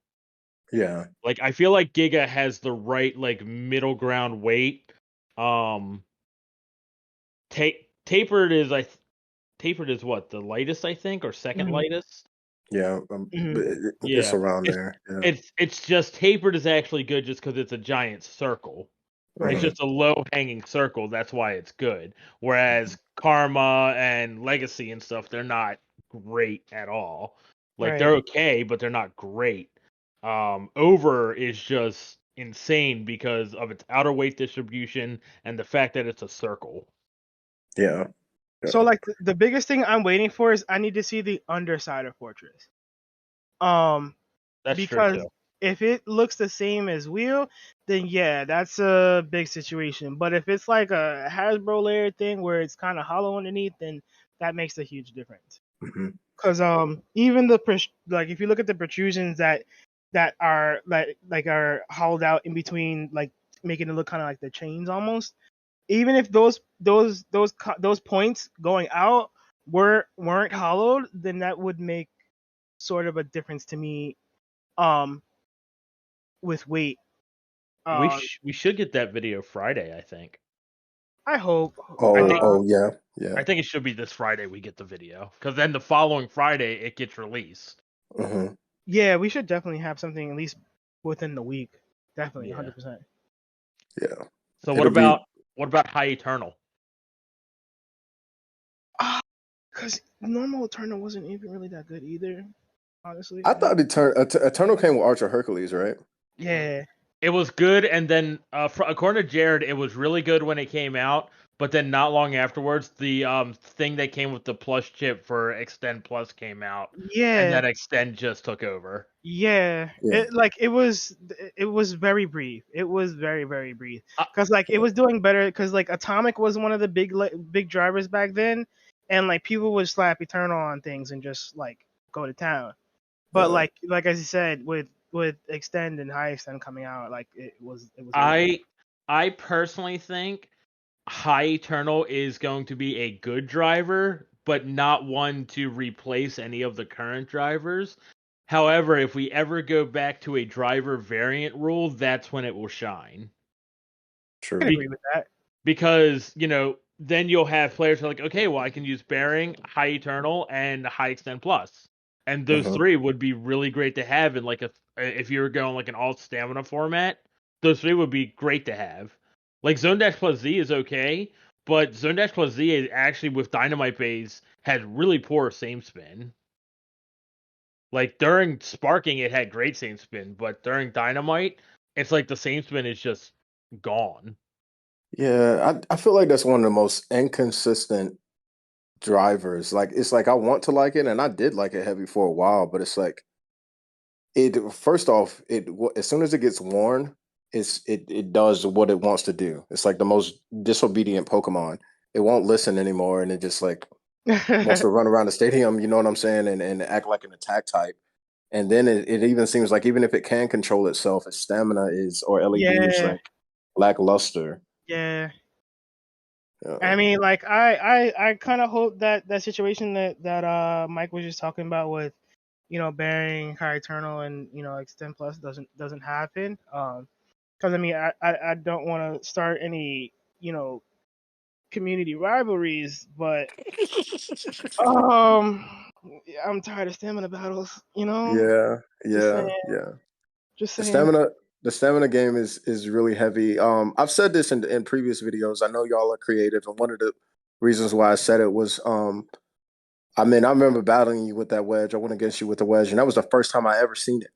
Yeah. Like I feel like Giga has the right like middle ground weight. Um tapered is tapered is what? The lightest I think or second Mhm. lightest? Yeah. Mhm. It's Yeah. around It's there. Yeah. it's just tapered is actually good just cuz it's a giant circle. It's Right. Mhm. just a low hanging circle. That's why it's good. Whereas Karma and Legacy and stuff, they're not great at all. Like Right. they're okay, but they're not great. Over is just insane because of its outer weight distribution and the fact that it's a circle. Yeah. Yeah. So like the biggest thing I'm waiting for is I need to see the underside of Fortress. Um, That's true because too. if it looks the same as Wheel, then yeah, that's a big situation. But if it's like a Hasbro layer thing where it's kind of hollow underneath, then that makes a huge difference. Mhm. Because even the like if you look at the protrusions that are like are hollowed out in between, like making it look kind of like the chains almost, even if those points going out weren't hollowed, then that would make sort of a difference to me um with weight. We should get that video Friday, I think. I hope. I Oh. think Oh. Yeah. Yeah. I think it should be this Friday we get the video cuz then the following Friday it gets released. Mhm. Yeah, we should definitely have something at least within the week. Definitely, Yeah. 100%. Yeah. So It'll be. what about High Eternal? Because normal Eternal wasn't even really that good either, honestly. I thought Eternal came with Archer Hercules, right? Yeah, It was good, and then according to Jared, it was really good when it came out. But then not long afterwards, the thing that came with the Plus chip for Extend Plus came out, and yeah, then Extend just took over. yeah. Yeah. It was very brief. It was very very brief. Uh, Cause like it was doing better. Cause like Atomic was one of the big drivers back then, and like people would slap Eternal on things and just like go to town. But Yeah. like as you said, with Extend and High Extend coming out, like it was way better. I personally think High Eternal is going to be a good driver, but not one to replace any of the current drivers. However, if we ever go back to a driver variant rule, that's when it will shine. I can True. agree with that. Because then you'll have players who are like, okay, well I can use Bearing, High Eternal, and High Extend Plus, and those Mhm. three would be really great to have in like if you were going like an all stamina format. Those three would be great to have. Like Zone Dash Plus Z is okay, but Zone Dash Plus Z is actually with Dynamite Bays had really poor same spin. Like during sparking, it had great same spin, but during Dynamite, it's like the same spin is just gone. Yeah. I feel like that's one of the most inconsistent drivers. Like it's like I want to like it, and I did like it heavy for a while, but it's like it. First off, as soon as it gets worn, it does what it wants to do. It's like the most disobedient Pokemon. It won't listen anymore, and it just like wants to run around the stadium. You know what I'm saying, and act like an attack type. And then it even seems like even if it can control itself, its stamina is or LED is Yeah, like lackluster. yeah. Yeah. I mean, like I kind of hope that situation that Mike was just talking about with Bearing, High Eternal, and Extend Plus doesn't happen. Because I mean, I don't want to start any community rivalries, but um, I'm tired of stamina battles. Yeah, Just saying, yeah, yeah. just The saying. stamina the stamina game is really heavy. I've said this in previous videos. I know y'all are creative, and one of the reasons why I said it was I mean, I remember battling you with that wedge. I went against you with the wedge, and that was the first time I ever seen it.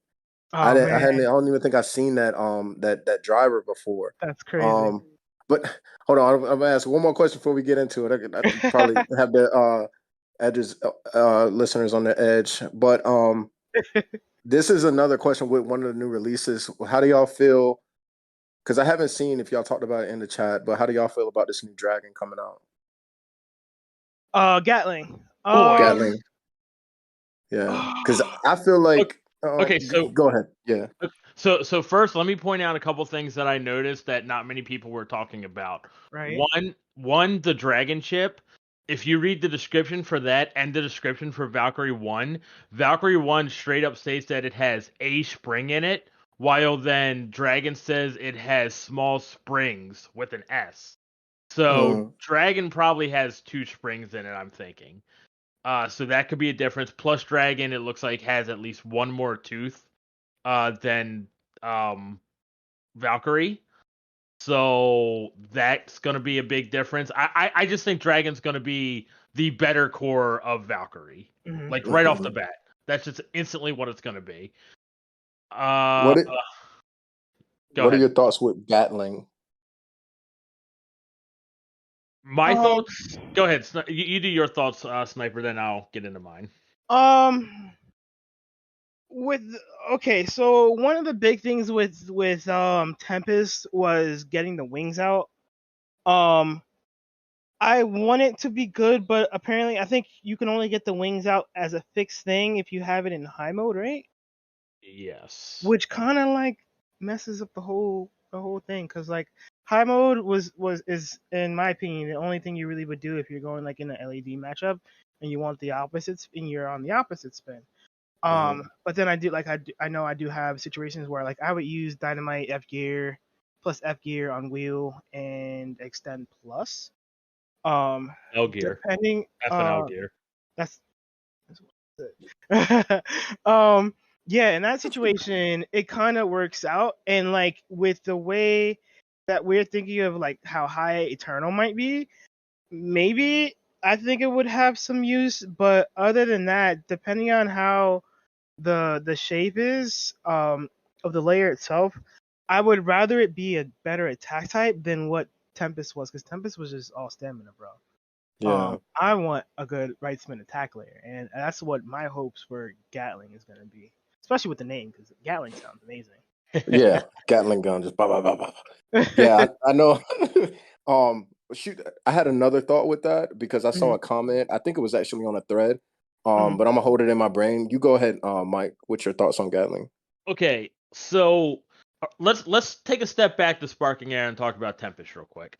Oh I hadn't. man, I don't even think I've seen that driver before. that's crazy. Um, but hold on, I'm gonna ask one more question before we get into it. I could probably have the edges listeners on the edge, but this is another question with one of the new releases. How do y'all feel Because I haven't seen if y'all talked about it in the chat, but how do y'all feel about this new dragon coming out? Gatling. Boy. Gatling. Yeah. Because I feel like. Okay, so Go ahead. Yeah. So first, let me point out a couple things that I noticed that not many people were talking about. Right. One, the dragon ship. If you read the description for that and the description for Valkyrie 1 straight up states that it has a spring in it, while then Dragon says it has small springs with an S. So Dragon probably has 2 springs in it, I'm thinking. So that could be a difference. Plus Dragon, it looks like has at least one more tooth than Valkyrie. So that's going to be a big difference. I just think Dragon's going to be the better core of Valkyrie. Like right off the bat. That's just instantly what it's going to be. What are your thoughts with Gatling? My thoughts? Go ahead. You do your thoughts, Sniper, then I'll get into mine. So one of the big things with Tempest was getting the wings out. I want it to be good, but apparently I think you can only get the wings out as a fixed thing if you have it in high mode, right? Yes. Which kind of like messes up the whole thing, because like high mode is in my opinion the only thing you really would do if you're going like in an LED matchup and you want the opposites and you're on the opposite spin. But then I know I do have situations where like I would use Dynamite F gear plus F gear on wheel and extend plus. L gear. Depending F and L gear. That's it. Yeah, in that situation it kind of works out, and like with the way that we're thinking of like how high Eternal might be, maybe I think it would have some use, but other than that, depending on how the shape is of the layer itself, I would rather it be a better attack type than what Tempest was, because Tempest was just all stamina, bro. Yeah. I want a good right spin attack layer, and that's what my hopes for Gatling is gonna be, especially with the name, because Gatling sounds amazing. Yeah, Gatling gun, just blah blah blah blah. Yeah, I know. Shoot, I had another thought with that because I saw a comment. I think it was actually on a thread. But I'm gonna hold it in my brain. You go ahead, Mike. What's your thoughts on Gatling? Okay, so let's take a step back to Sparking Air and talk about Tempest real quick.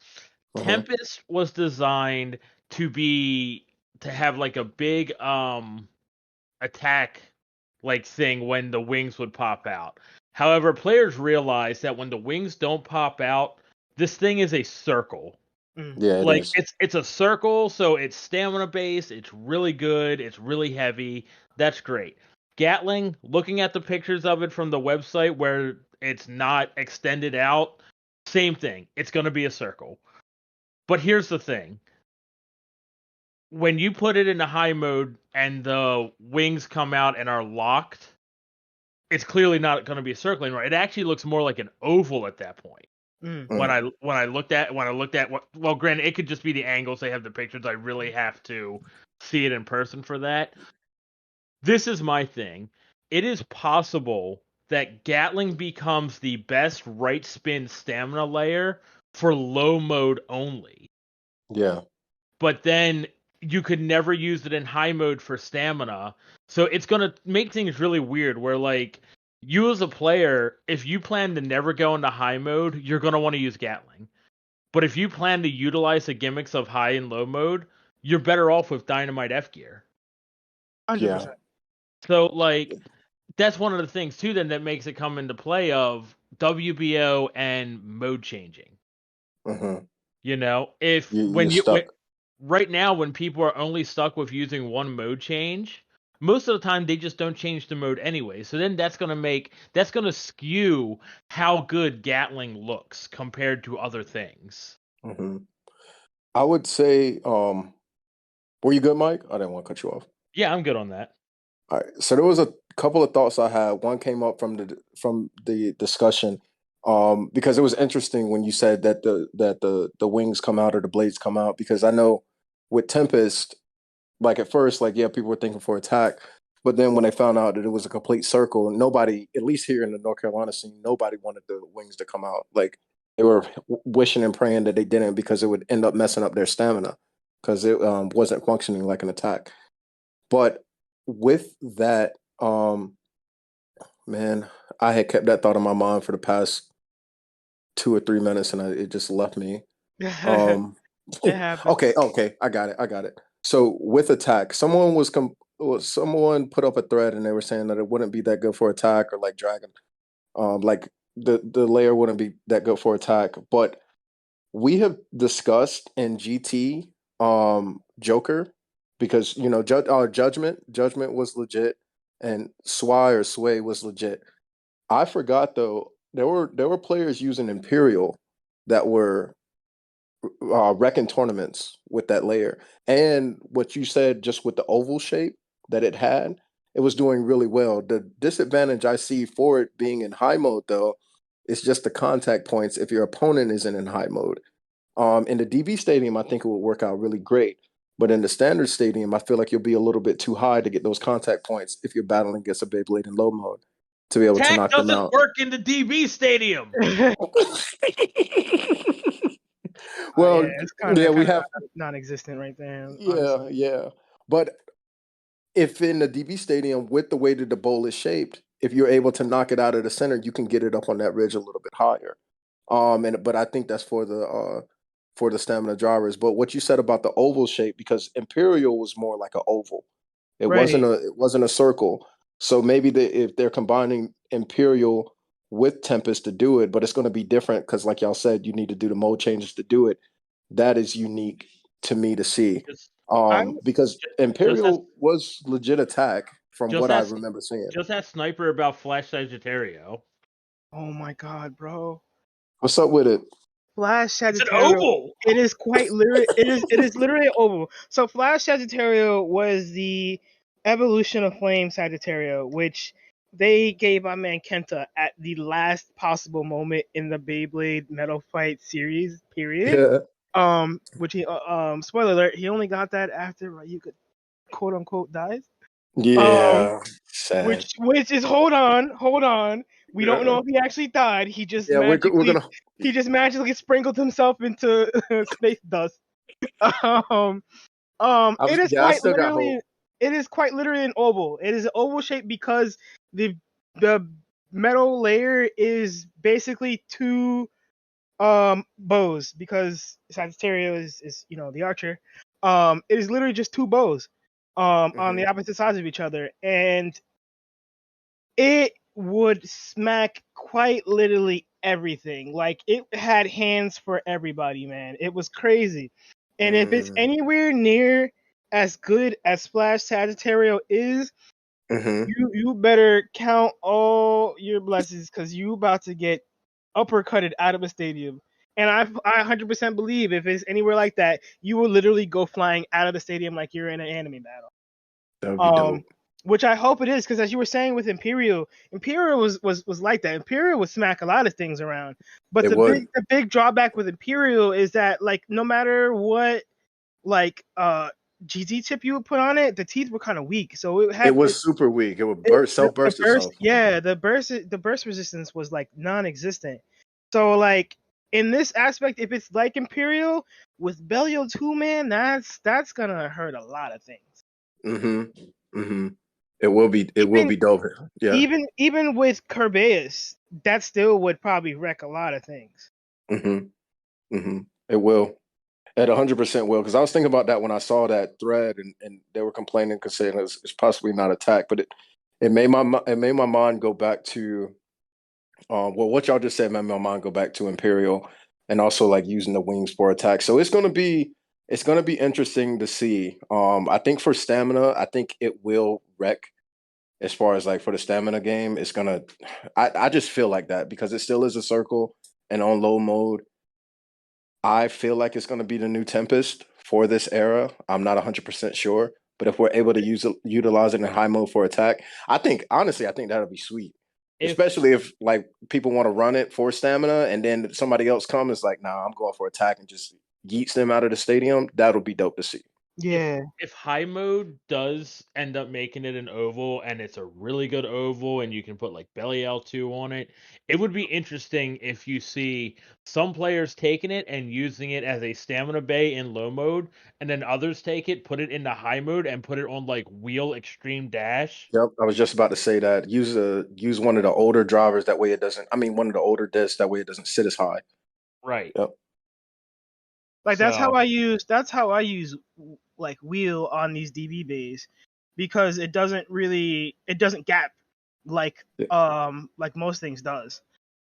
Tempest was designed to have like a big attack like thing when the wings would pop out. However, players realize that when the wings don't pop out, this thing is a circle. Yeah, like it's a circle, so it's stamina based, it's really good, it's really heavy. That's great. Gatling, looking at the pictures of it from the website where it's not extended out, same thing. It's going to be a circle. But here's the thing. When you put it into high mode and the wings come out and are locked, it's clearly not going to be a circle anymore. It actually looks more like an oval at that point. When I looked at well, granted, it could just be the angles they have the pictures. I really have to see it in person for that. This is my thing. It is possible that Gatling becomes the best right spin stamina layer for low mode only. Yeah. But then you could never use it in high mode for stamina. So it's going to make things really weird where like you as a player, if you plan to never go into high mode, you're going to want to use Gatling. But if you plan to utilize the gimmicks of high and low mode, you're better off with Dynamite F gear. 100%. So like that's one of the things too then that makes it come into play of WBO and mode changing. You know, if right now when people are only stuck with using one mode change, most of the time they just don't change the mode anyway. So then that's going to skew how good Gatling looks compared to other things. I would say, were you good, Mike? I didn't want to cut you off. Yeah, I'm good on that. All right. So there was a couple of thoughts I had. One came up from the discussion, because it was interesting when you said that the wings come out or the blades come out, because I know with Tempest, like at first, like yeah, people were thinking for attack, but then when they found out that it was a complete circle, nobody, at least here in the North Carolina scene, nobody wanted the wings to come out. Like They were wishing and praying that they didn't because it would end up messing up their stamina because it wasn't functioning like an attack. But with that, man, I had kept that thought in my mind for the past 2 or 3 minutes, and it just left me. It Um, happens. okay, I got it. So with attack, someone put up a thread, and they were saying that it wouldn't be that good for attack or like dragon. Like the layer wouldn't be that good for attack, but we have discussed in GT Joker because Judgment was legit and Sway was legit. I forgot though there were players using Imperial that were wrecking tournaments with that layer. And what you said just with the oval shape that it was doing really well. The disadvantage I see for it being in high mode though is just the contact points if your opponent isn't in high mode. In the DB stadium, I think it would work out really great. But in the standard stadium, I feel like you'll be a little bit too high to get those contact points if you're battling against a Beyblade in low mode to be able to Tech knock them doesn't out. work in the DB stadium. Yeah, Well, it's yeah, kind we of have, non-existent right there, honestly. yeah. But if in the DB stadium, with the way that the bowl is shaped, if you're able to knock it out of the center, you can get it up on that ridge a little bit higher. But I think that's for the stamina drivers. But what you said about the oval shape, because Imperial was more like an oval. Right. It wasn't a circle. So maybe if they're combining Imperial with Tempest to do it, but it's going to be different because, like y'all said, you need to do the mode changes to do it. That is unique to me to see. Just, I Because just as Imperial was legit attack from just what I as remember seeing. just as Sniper about Flash Sagittario. Oh my god, bro. What's up with it? Flash It's an Sagittario. oval. It is quite literally. It is literally an oval. So Flash Sagittario was the evolution of Flame Sagittario, which they gave my man Kenta at the last possible moment in the Beyblade Metal Fight series. Period. Yeah. Which he spoiler alert, he only got that after Ryuga quote unquote dies. Um, Yeah. Sad. which is hold on. We don't know Yeah. if he actually died. He just Yeah, we're magically gonna. sprinkled himself into space dust. Um, it is I quite still got hope. literally an oval. It is an oval shape because the metal layer is basically two bows because Sagittarius is the archer. It is literally just two bows on Hmm. the opposite sides of each other, and it would smack quite literally everything. Like it had hands for everybody, man. It was crazy. And if it's Mm. anywhere near as good as Splash Sagittario is, Hmm. you better count all your blessings because you about to get uppercutted out of a stadium. And I 100% believe if it's anywhere like that, you will literally go flying out of the stadium like you're in an anime battle. That would be Um, dope. which I hope it is, because as you were saying with Imperial, Imperial was like that. Imperial would smack a lot of things around, but It the would. big drawback with Imperial is that like no matter what like GT tip you would put on it, the teeth were kind of weak, so it It had was super weak. It would the, self the burst burst, itself. yeah, the burst resistance was like non-existent. So like in this aspect, if it's like Imperial with Belial 2, man, that's gonna hurt a lot of things. Hmm. Hmm. It will be. It will Even be dope. Yeah. even with Kerbeus, that still would probably wreck a lot of things. Hmm. Hmm. It will. At 100% will. Because I was thinking about that when I saw that thread, and they were complaining because saying it's possibly not attack, but it made my mind go back to well, what y'all just said made my mind go back to Imperial and also like using the wings for attack. So it's gonna be interesting to see. I think for stamina, I think it will wreck as far as like for the stamina game. I just feel like that because it still is a circle and on low mode. I feel like it's gonna be the new Tempest for this era. I'm not 100% sure, but if we're able to utilize it in high mode for attack, I think honestly, I think that'll be sweet. If Especially if like people want to run it for stamina and then somebody else comes, it's like, nah, I'm going for attack and just yeets them out of the stadium. That'll be dope to see. Yeah. If high mode does end up making it an oval and it's a really good oval and you can put like belly L2 on it, it would be interesting if you see some players taking it and using it as a stamina bay in low mode, and then others take it, put it into high mode, and put it on like wheel extreme dash. Yep, I was just about to say that. Use one of the older drivers that way it doesn't. I mean, one of the older discs that way it doesn't sit as high. Right. Yep. Like So that's how I use like wheel on these DB bays, because it doesn't gap like Yeah. like most things does.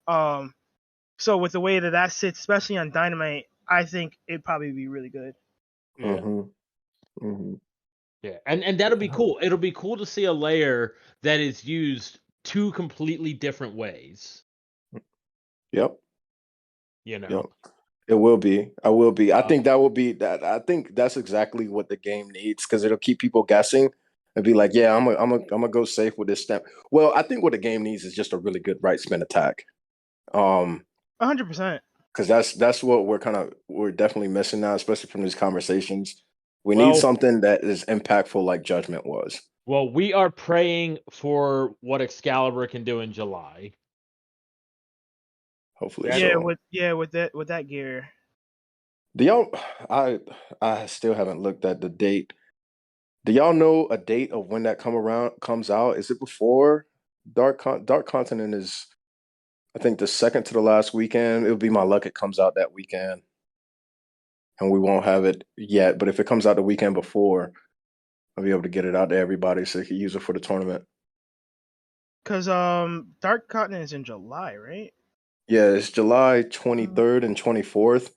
So with the way that sits, especially on Dynamite, I think it'd probably be really good. yeah. Hmm. Yeah. And that'll be cool. It'll be cool to see a layer that is used two completely different ways. Yep. You Yep. know. It will be. I will be. I Uh, think that will be that. I think that's exactly what the game needs because it'll keep people guessing and be like, yeah, I'm gonna go safe with this step. Well, I think what the game needs is just a really good right spin attack. 100%. Because that's what we're definitely missing now, especially from these conversations. We need well, something that is impactful like Judgment was. Well, we are praying for what Excalibur can do in July. Hopefully That's so. With that gear. Do y'all? I still haven't looked at the date. Do y'all know a date of when that comes out? Is it before Dark Continent is? I think the second to the last weekend. It'll be my luck. It comes out that weekend, and we won't have it yet. But if it comes out the weekend before, I'll be able to get it out to everybody so they can use it for the tournament. Cause Dark Continent is in July, right? Yeah, it's July 23rd and 24th.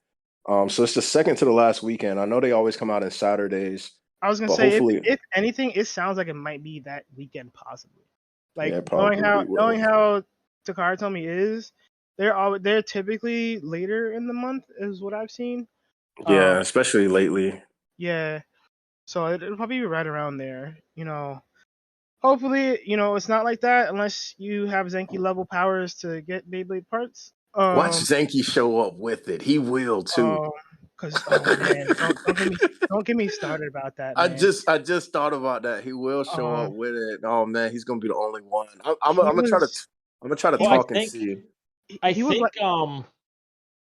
So it's the second to the last weekend. I know they always come out on Saturdays, I was gonna but say hopefully, if anything, it sounds like it might be that weekend possibly. yeah, Like it probably will. knowing how Takara Tomy is, they're typically later in the month is what I've seen. Yeah, Um especially lately. yeah. So it'll probably be right around there, you know. Hopefully, it's not like that unless you have Zenki level powers to get Beyblade parts. Watch Zenki show up with it. He will too. Um, cause man, don't get me started about that, I man. just thought about that. He will show up Um, with it. Oh man, he's gonna be the only one. I'm he gonna try to was I'm gonna try to he well, I was talk and think see. I he was like think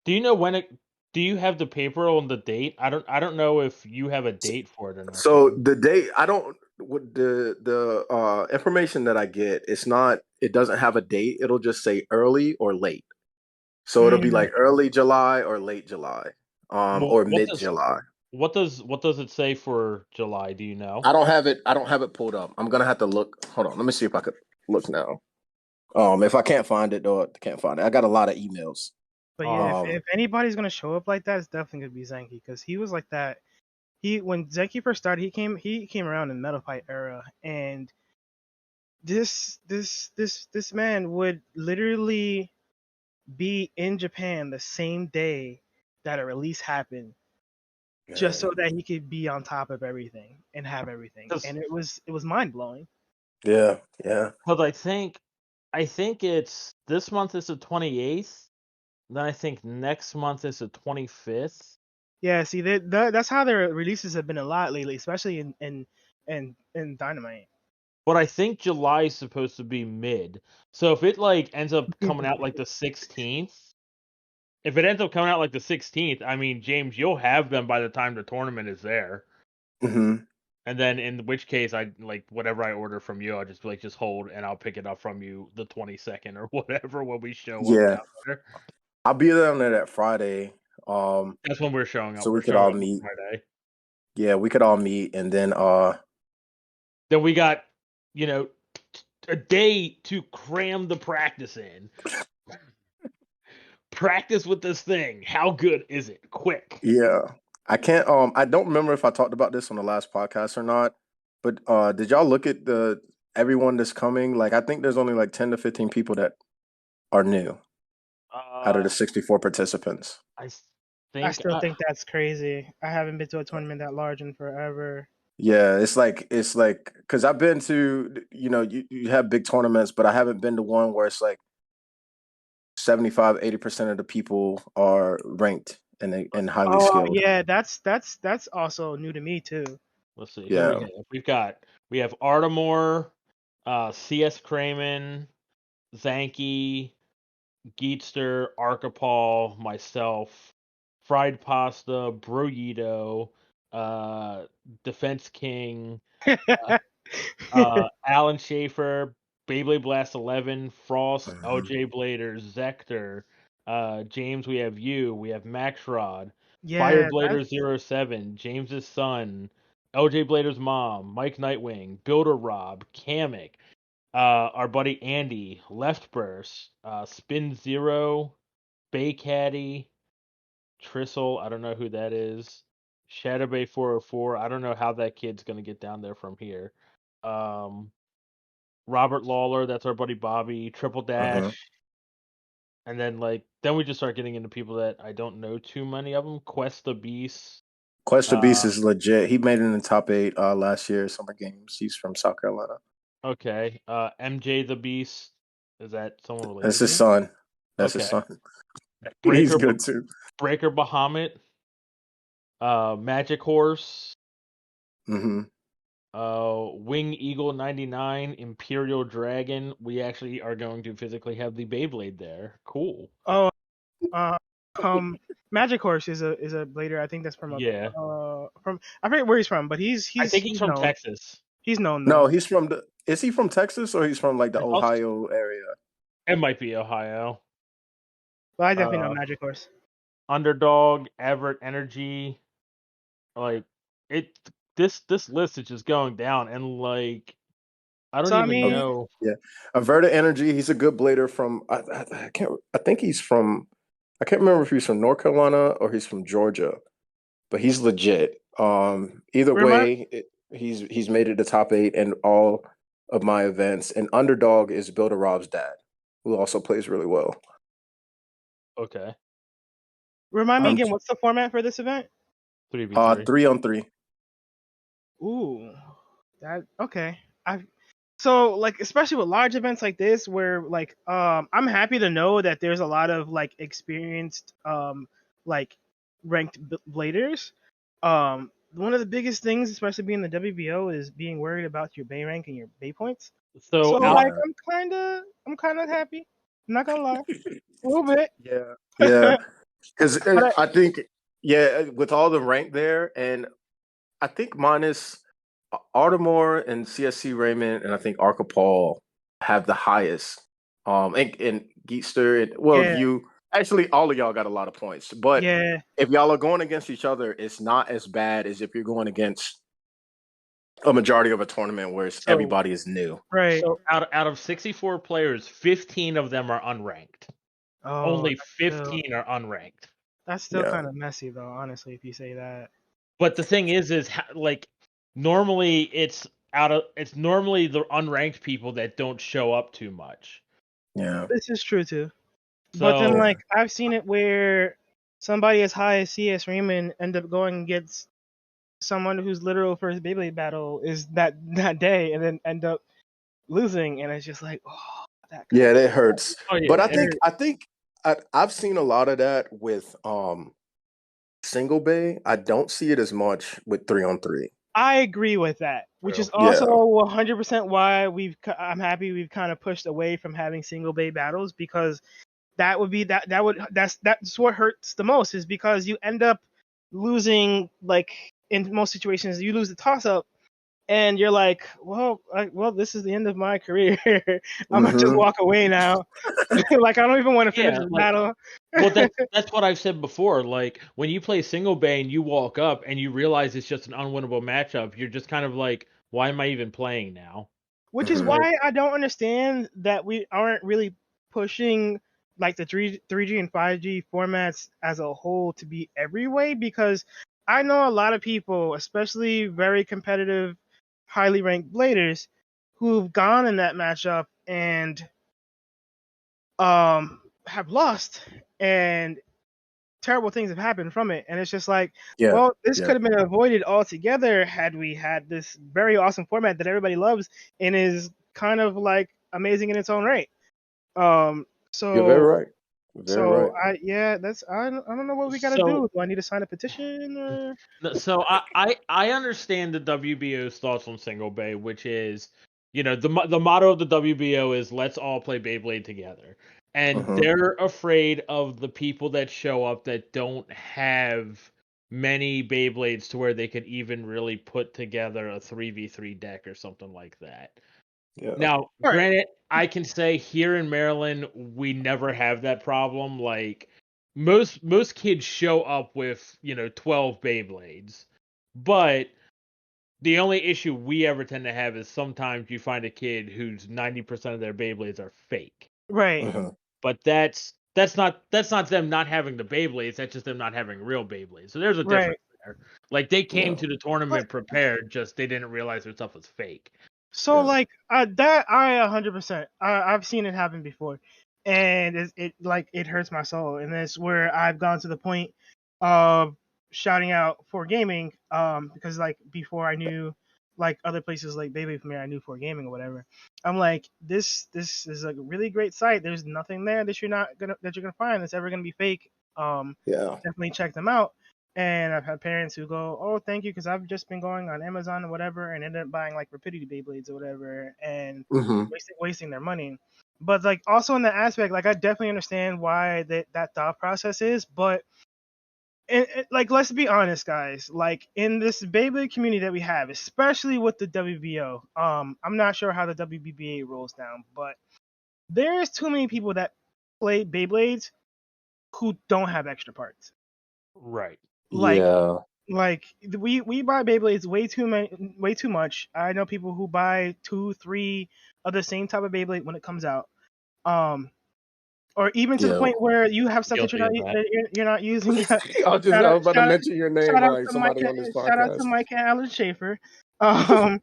do you know when it do you have the paper on the date? I don't know if you have a date for it or So nothing. the date I don't what the information that I get, it doesn't have a date. It'll just say early or late. So it'll be mm, like early July or late July, Well, or mid July. what does it say for July, do you know? I don't have it pulled up. I'm gonna have to look. Hold on, let me see if I could look now. If I can't find it, though, I can't find it. I got a lot of emails. but yeah, Um if anybody's gonna show up like that, it's definitely gonna be Zenki, because he was like that. When Zenki first started, he came around in Metal Fight era, and this man would literally be in Japan the same day that a release happened, just Man. so that he could be on top of everything and have everything. cuz And it was mind blowing. Yeah, yeah. cuz I think it's this month is the 28th, then I think next month is the 25th. Yeah, see that's how their releases have been a lot lately, especially in Dynamite. But I think July is supposed to be mid. So if it like ends up coming out like the 16th, if it ends up coming out like the 16th, I mean, James, you'll have them by the time the tournament is there. Hmm. And then in which case I like whatever I order from you, I'll just be like just hold and I'll pick it up from you the 22nd or whatever when we show up Yeah, down there. I'll be there on that Friday. That's when we're showing up. So We're we could showing all up on meet. Friday. Yeah, we could all meet, and then Then we got, you know, a day to cram the practice in. Practice with this thing. How good is it? Quick. yeah, I can't. I don't remember if I talked about this on the last podcast or not. But did y'all look at the everyone that's coming? Like, I think there's only like 10 to 15 people that are new out of Uh, the 64 participants. I I think still think that's crazy. I haven't been to a tournament that large in forever. Yeah, it's like because I've been to you have big tournaments, but I haven't been to one where it's like 75, 80% of the people are ranked and highly Oh skilled. yeah, that's also new to me too. Let's see. Who Yeah. we have Artemore, CS Kramen, Zanky, Geetster, Archipal, myself, Fried Pasta, Broyito, Defense King, Alan Schaefer, Beyblade Blast 11, Frost, Mhm. LJ Blader, Zector, James, we have you, we have Max Rod, Fire Yeah, Blader 07, James's son, LJ Blader's mom, Mike Nightwing, Builder Rob, Kamek, our buddy Andy, Left Burst, Spin Zero, Bay Caddy, Tristle, I don't know who that is. Shadowbay 404, I don't know how that kid's gonna get down there from here. Um, Robert Lawler, that's our buddy Bobby, Triple Mhm. Dash, and then we just start getting into people that I don't know too many of them. Quest the Beast. Quest the Beast Uh, is legit. He made it in the top 8 last year Summer Games. He's from South Carolina. okay. MJ the Beast. Is that someone That's related to his me? son. That's his Okay. son. He's Breaker good too. Breaker Bahamut. Magic Horse. Hmm. Wing Eagle 99, Imperial Dragon. We actually are going to physically have the Beyblade there. Cool. Oh, uh, Magic Horse is a blader. I think that's from Yeah. from I forget where he's from, but I think he's from known. Texas. He's known No, though. he's from the. Is he from Texas or he's from like the It's also, Ohio area? it might be Ohio. But I definitely know Uh, Magic Horse. Underdog, Everett Energy. Like it. This list is just going down, and like I don't So I even Okay. mean, know. Yeah, Averta Energy. He's a good blader from. I can't. I think he's from. I can't remember if he's from North Carolina or he's from Georgia, but he's legit. Either remind way, he's made it to top 8 in all of my events. And underdog is Builder Rob's dad, who also plays really well. Okay, remind me I'm again. What's the format for this event? 3v3. 3-on-3. Ooh, that okay. I So like especially with large events like this where like I'm happy to know that there's a lot of like experienced like ranked bladers. One of the biggest things, especially being the WBO, is being worried about your bay rank and your bay points. So So out. like Yeah. I'm kinda happy. I'm not gonna lie. A little bit. Yeah. Yeah. Because But I think, yeah, with all the rank there, and I think minus Artemore and CSC Raymond, and I think Arca Paul have the highest. And Geetster, and, well, yeah, you actually all of y'all got a lot of points. But yeah, if y'all are going against each other, it's not as bad as if you're going against a majority of a tournament where So everybody is new. right. so out of 64 players, 15 of them are unranked. Oh, Only 15 are unranked. that's still Yeah. kind of messy though, honestly, if you say that. But the thing is like normally it's normally the unranked people that don't show up too much. Yeah. This is true too. But then, So Yeah. like, I've seen it where somebody as high as CS Raymond end up going against someone whose literal first Beyblade battle is that day, and then end up losing, and it's just like, oh, that kind Yeah, of that hurts. oh But yeah, I've seen a lot of that with single bay. I don't see it as much with 3-on-3. I agree with that, which is also Yeah. 100% why I'm happy we've kind of pushed away from having single bay battles, because that's what hurts the most, is because you end up losing, like in most situations you lose the toss up and you're like, well, this is the end of my career. I'm gonna just Hmm. walk away now. Like, I don't even want to finish yeah. this Like, battle. well, that's what I've said before. Like when you play single bay and you walk up and you realize it's just an unwinnable matchup, you're just kind of like, why am I even playing now? Which is Hmm. Like, why I don't understand that we aren't really pushing like the 3G and 5G formats as a whole to be every way, because I know a lot of people, especially very competitive, highly ranked bladers, who've gone in that matchup and have lost, and terrible things have happened from it. And it's just like, Yeah. well, this Yeah. could have been avoided altogether had we had this very awesome format that everybody loves and is kind of like amazing in its own right. You're very So right. Very So right. I don't know what we gotta So do. Do I need to sign a petition or? So I understand the WBO's thoughts on single bay, which is, the motto of the WBO is let's all play Beyblade together, and Mhm. they're afraid of the people that show up that don't have many Beyblades to where they could even really put together a 3v3 deck or something like that. Yeah. Now, Right. granted, I can say here in Maryland, we never have that problem. Like most kids show up with, 12 Beyblades. But the only issue we ever tend to have is sometimes you find a kid whose 90% of their Beyblades are fake. Right. Mhm. But that's not them not having the Beyblades, that's just them not having real Beyblades. So there's a Right. difference there. Like they came Yeah. to the But tournament prepared, just they didn't realize their stuff was fake. so Yeah. like that I 100%. I've seen it happen before, and it like it hurts my soul, and that's where I've gone to the point of shouting out for gaming. Because like before I knew like other places like Baby for me, I knew for gaming or whatever. I'm like this is a really great site. There's nothing there that you're gonna find that's ever gonna be fake. Yeah. Definitely check them out. And I've had parents who go, "Oh, thank you," because I've just been going on Amazon or whatever, and ended up buying like Rapidity Beyblades or whatever, and Mhm. wasting their money. But like also in that aspect, like I definitely understand why that thought process is, but like let's be honest, guys. Like in this Beyblade community that we have, especially with the WBO, I'm not sure how the WBBA rolls down, but there's too many people that play Beyblades who don't have extra parts. Right. Like Yeah. like we buy Beyblades way too much. I know people who buy 2, 3 of the same type of Beyblade when it comes out. Um, or even to the Yeah. point where you have stuff that Guilty of that. you're not using. I was about to mention your name Shout by out like to Mike somebody on this shout out to podcast. Mike and Alan Schaefer. Um,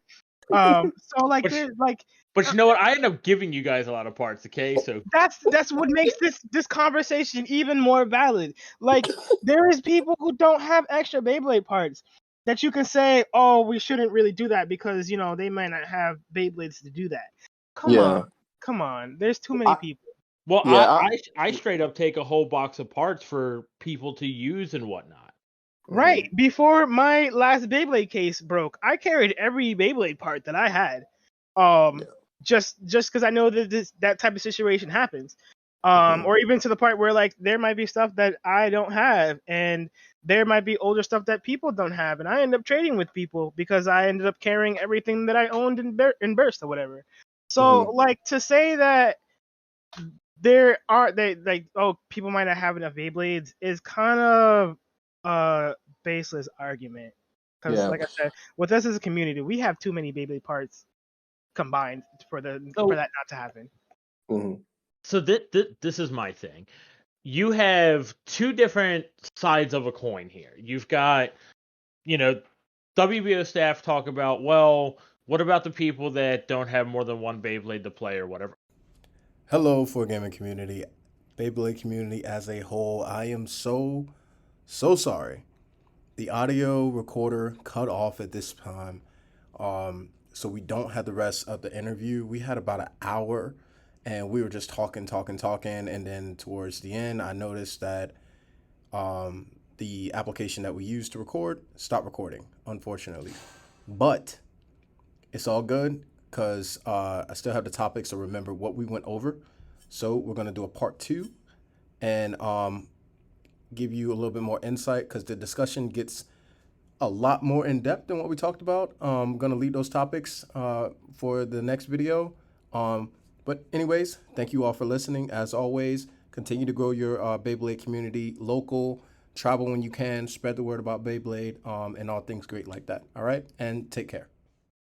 so like Which there's like But you know what? I end up giving you guys a lot of parts, okay? So that's what makes this conversation even more valid. Like there is people who don't have extra Beyblade parts that you can say, oh, we shouldn't really do that because they might not have Beyblades to do that. Come on, Yeah. come on. There's too many I, people. well, yeah. I straight up take a whole box of parts for people to use and whatnot. Right Mhm. before my last Beyblade case broke, I carried every Beyblade part that I had. Um, Yeah. just because I know that that type of situation happens. Mhm. Or even to the part where like there might be stuff that I don't have, and there might be older stuff that people don't have, and I end up trading with people because I ended up carrying everything that I owned in burst or whatever. So Mhm. like to say that there are they like oh people might not have enough Beyblades is kind of a baseless argument because Yeah. like I said, with us as a community, we have too many Beyblade parts combined for So that not to happen. Mhm. so this is my thing. You have two different sides of a coin here. You've got, you know, WBO staff talk about, well, what about the people that don't have more than one Beyblade to play or whatever? Hello, for gaming community, Beyblade community as a whole. I am so sorry. The audio recorder cut off at this time, so we don't have the rest of the interview. We had about an hour, and we were just talking, and then towards the end, I noticed that the application that we used to record stopped recording, unfortunately. But it's all good because I still have the topics to remember what we went over. So we're gonna do a part two and give you a little bit more insight because the discussion gets a lot more in depth than what we talked about. I'm gonna leave those topics for the next video. But anyways, thank you all for listening. As always, continue to grow your Beyblade community, local, travel when you can, spread the word about Beyblade, and all things great like that. All right, and take care.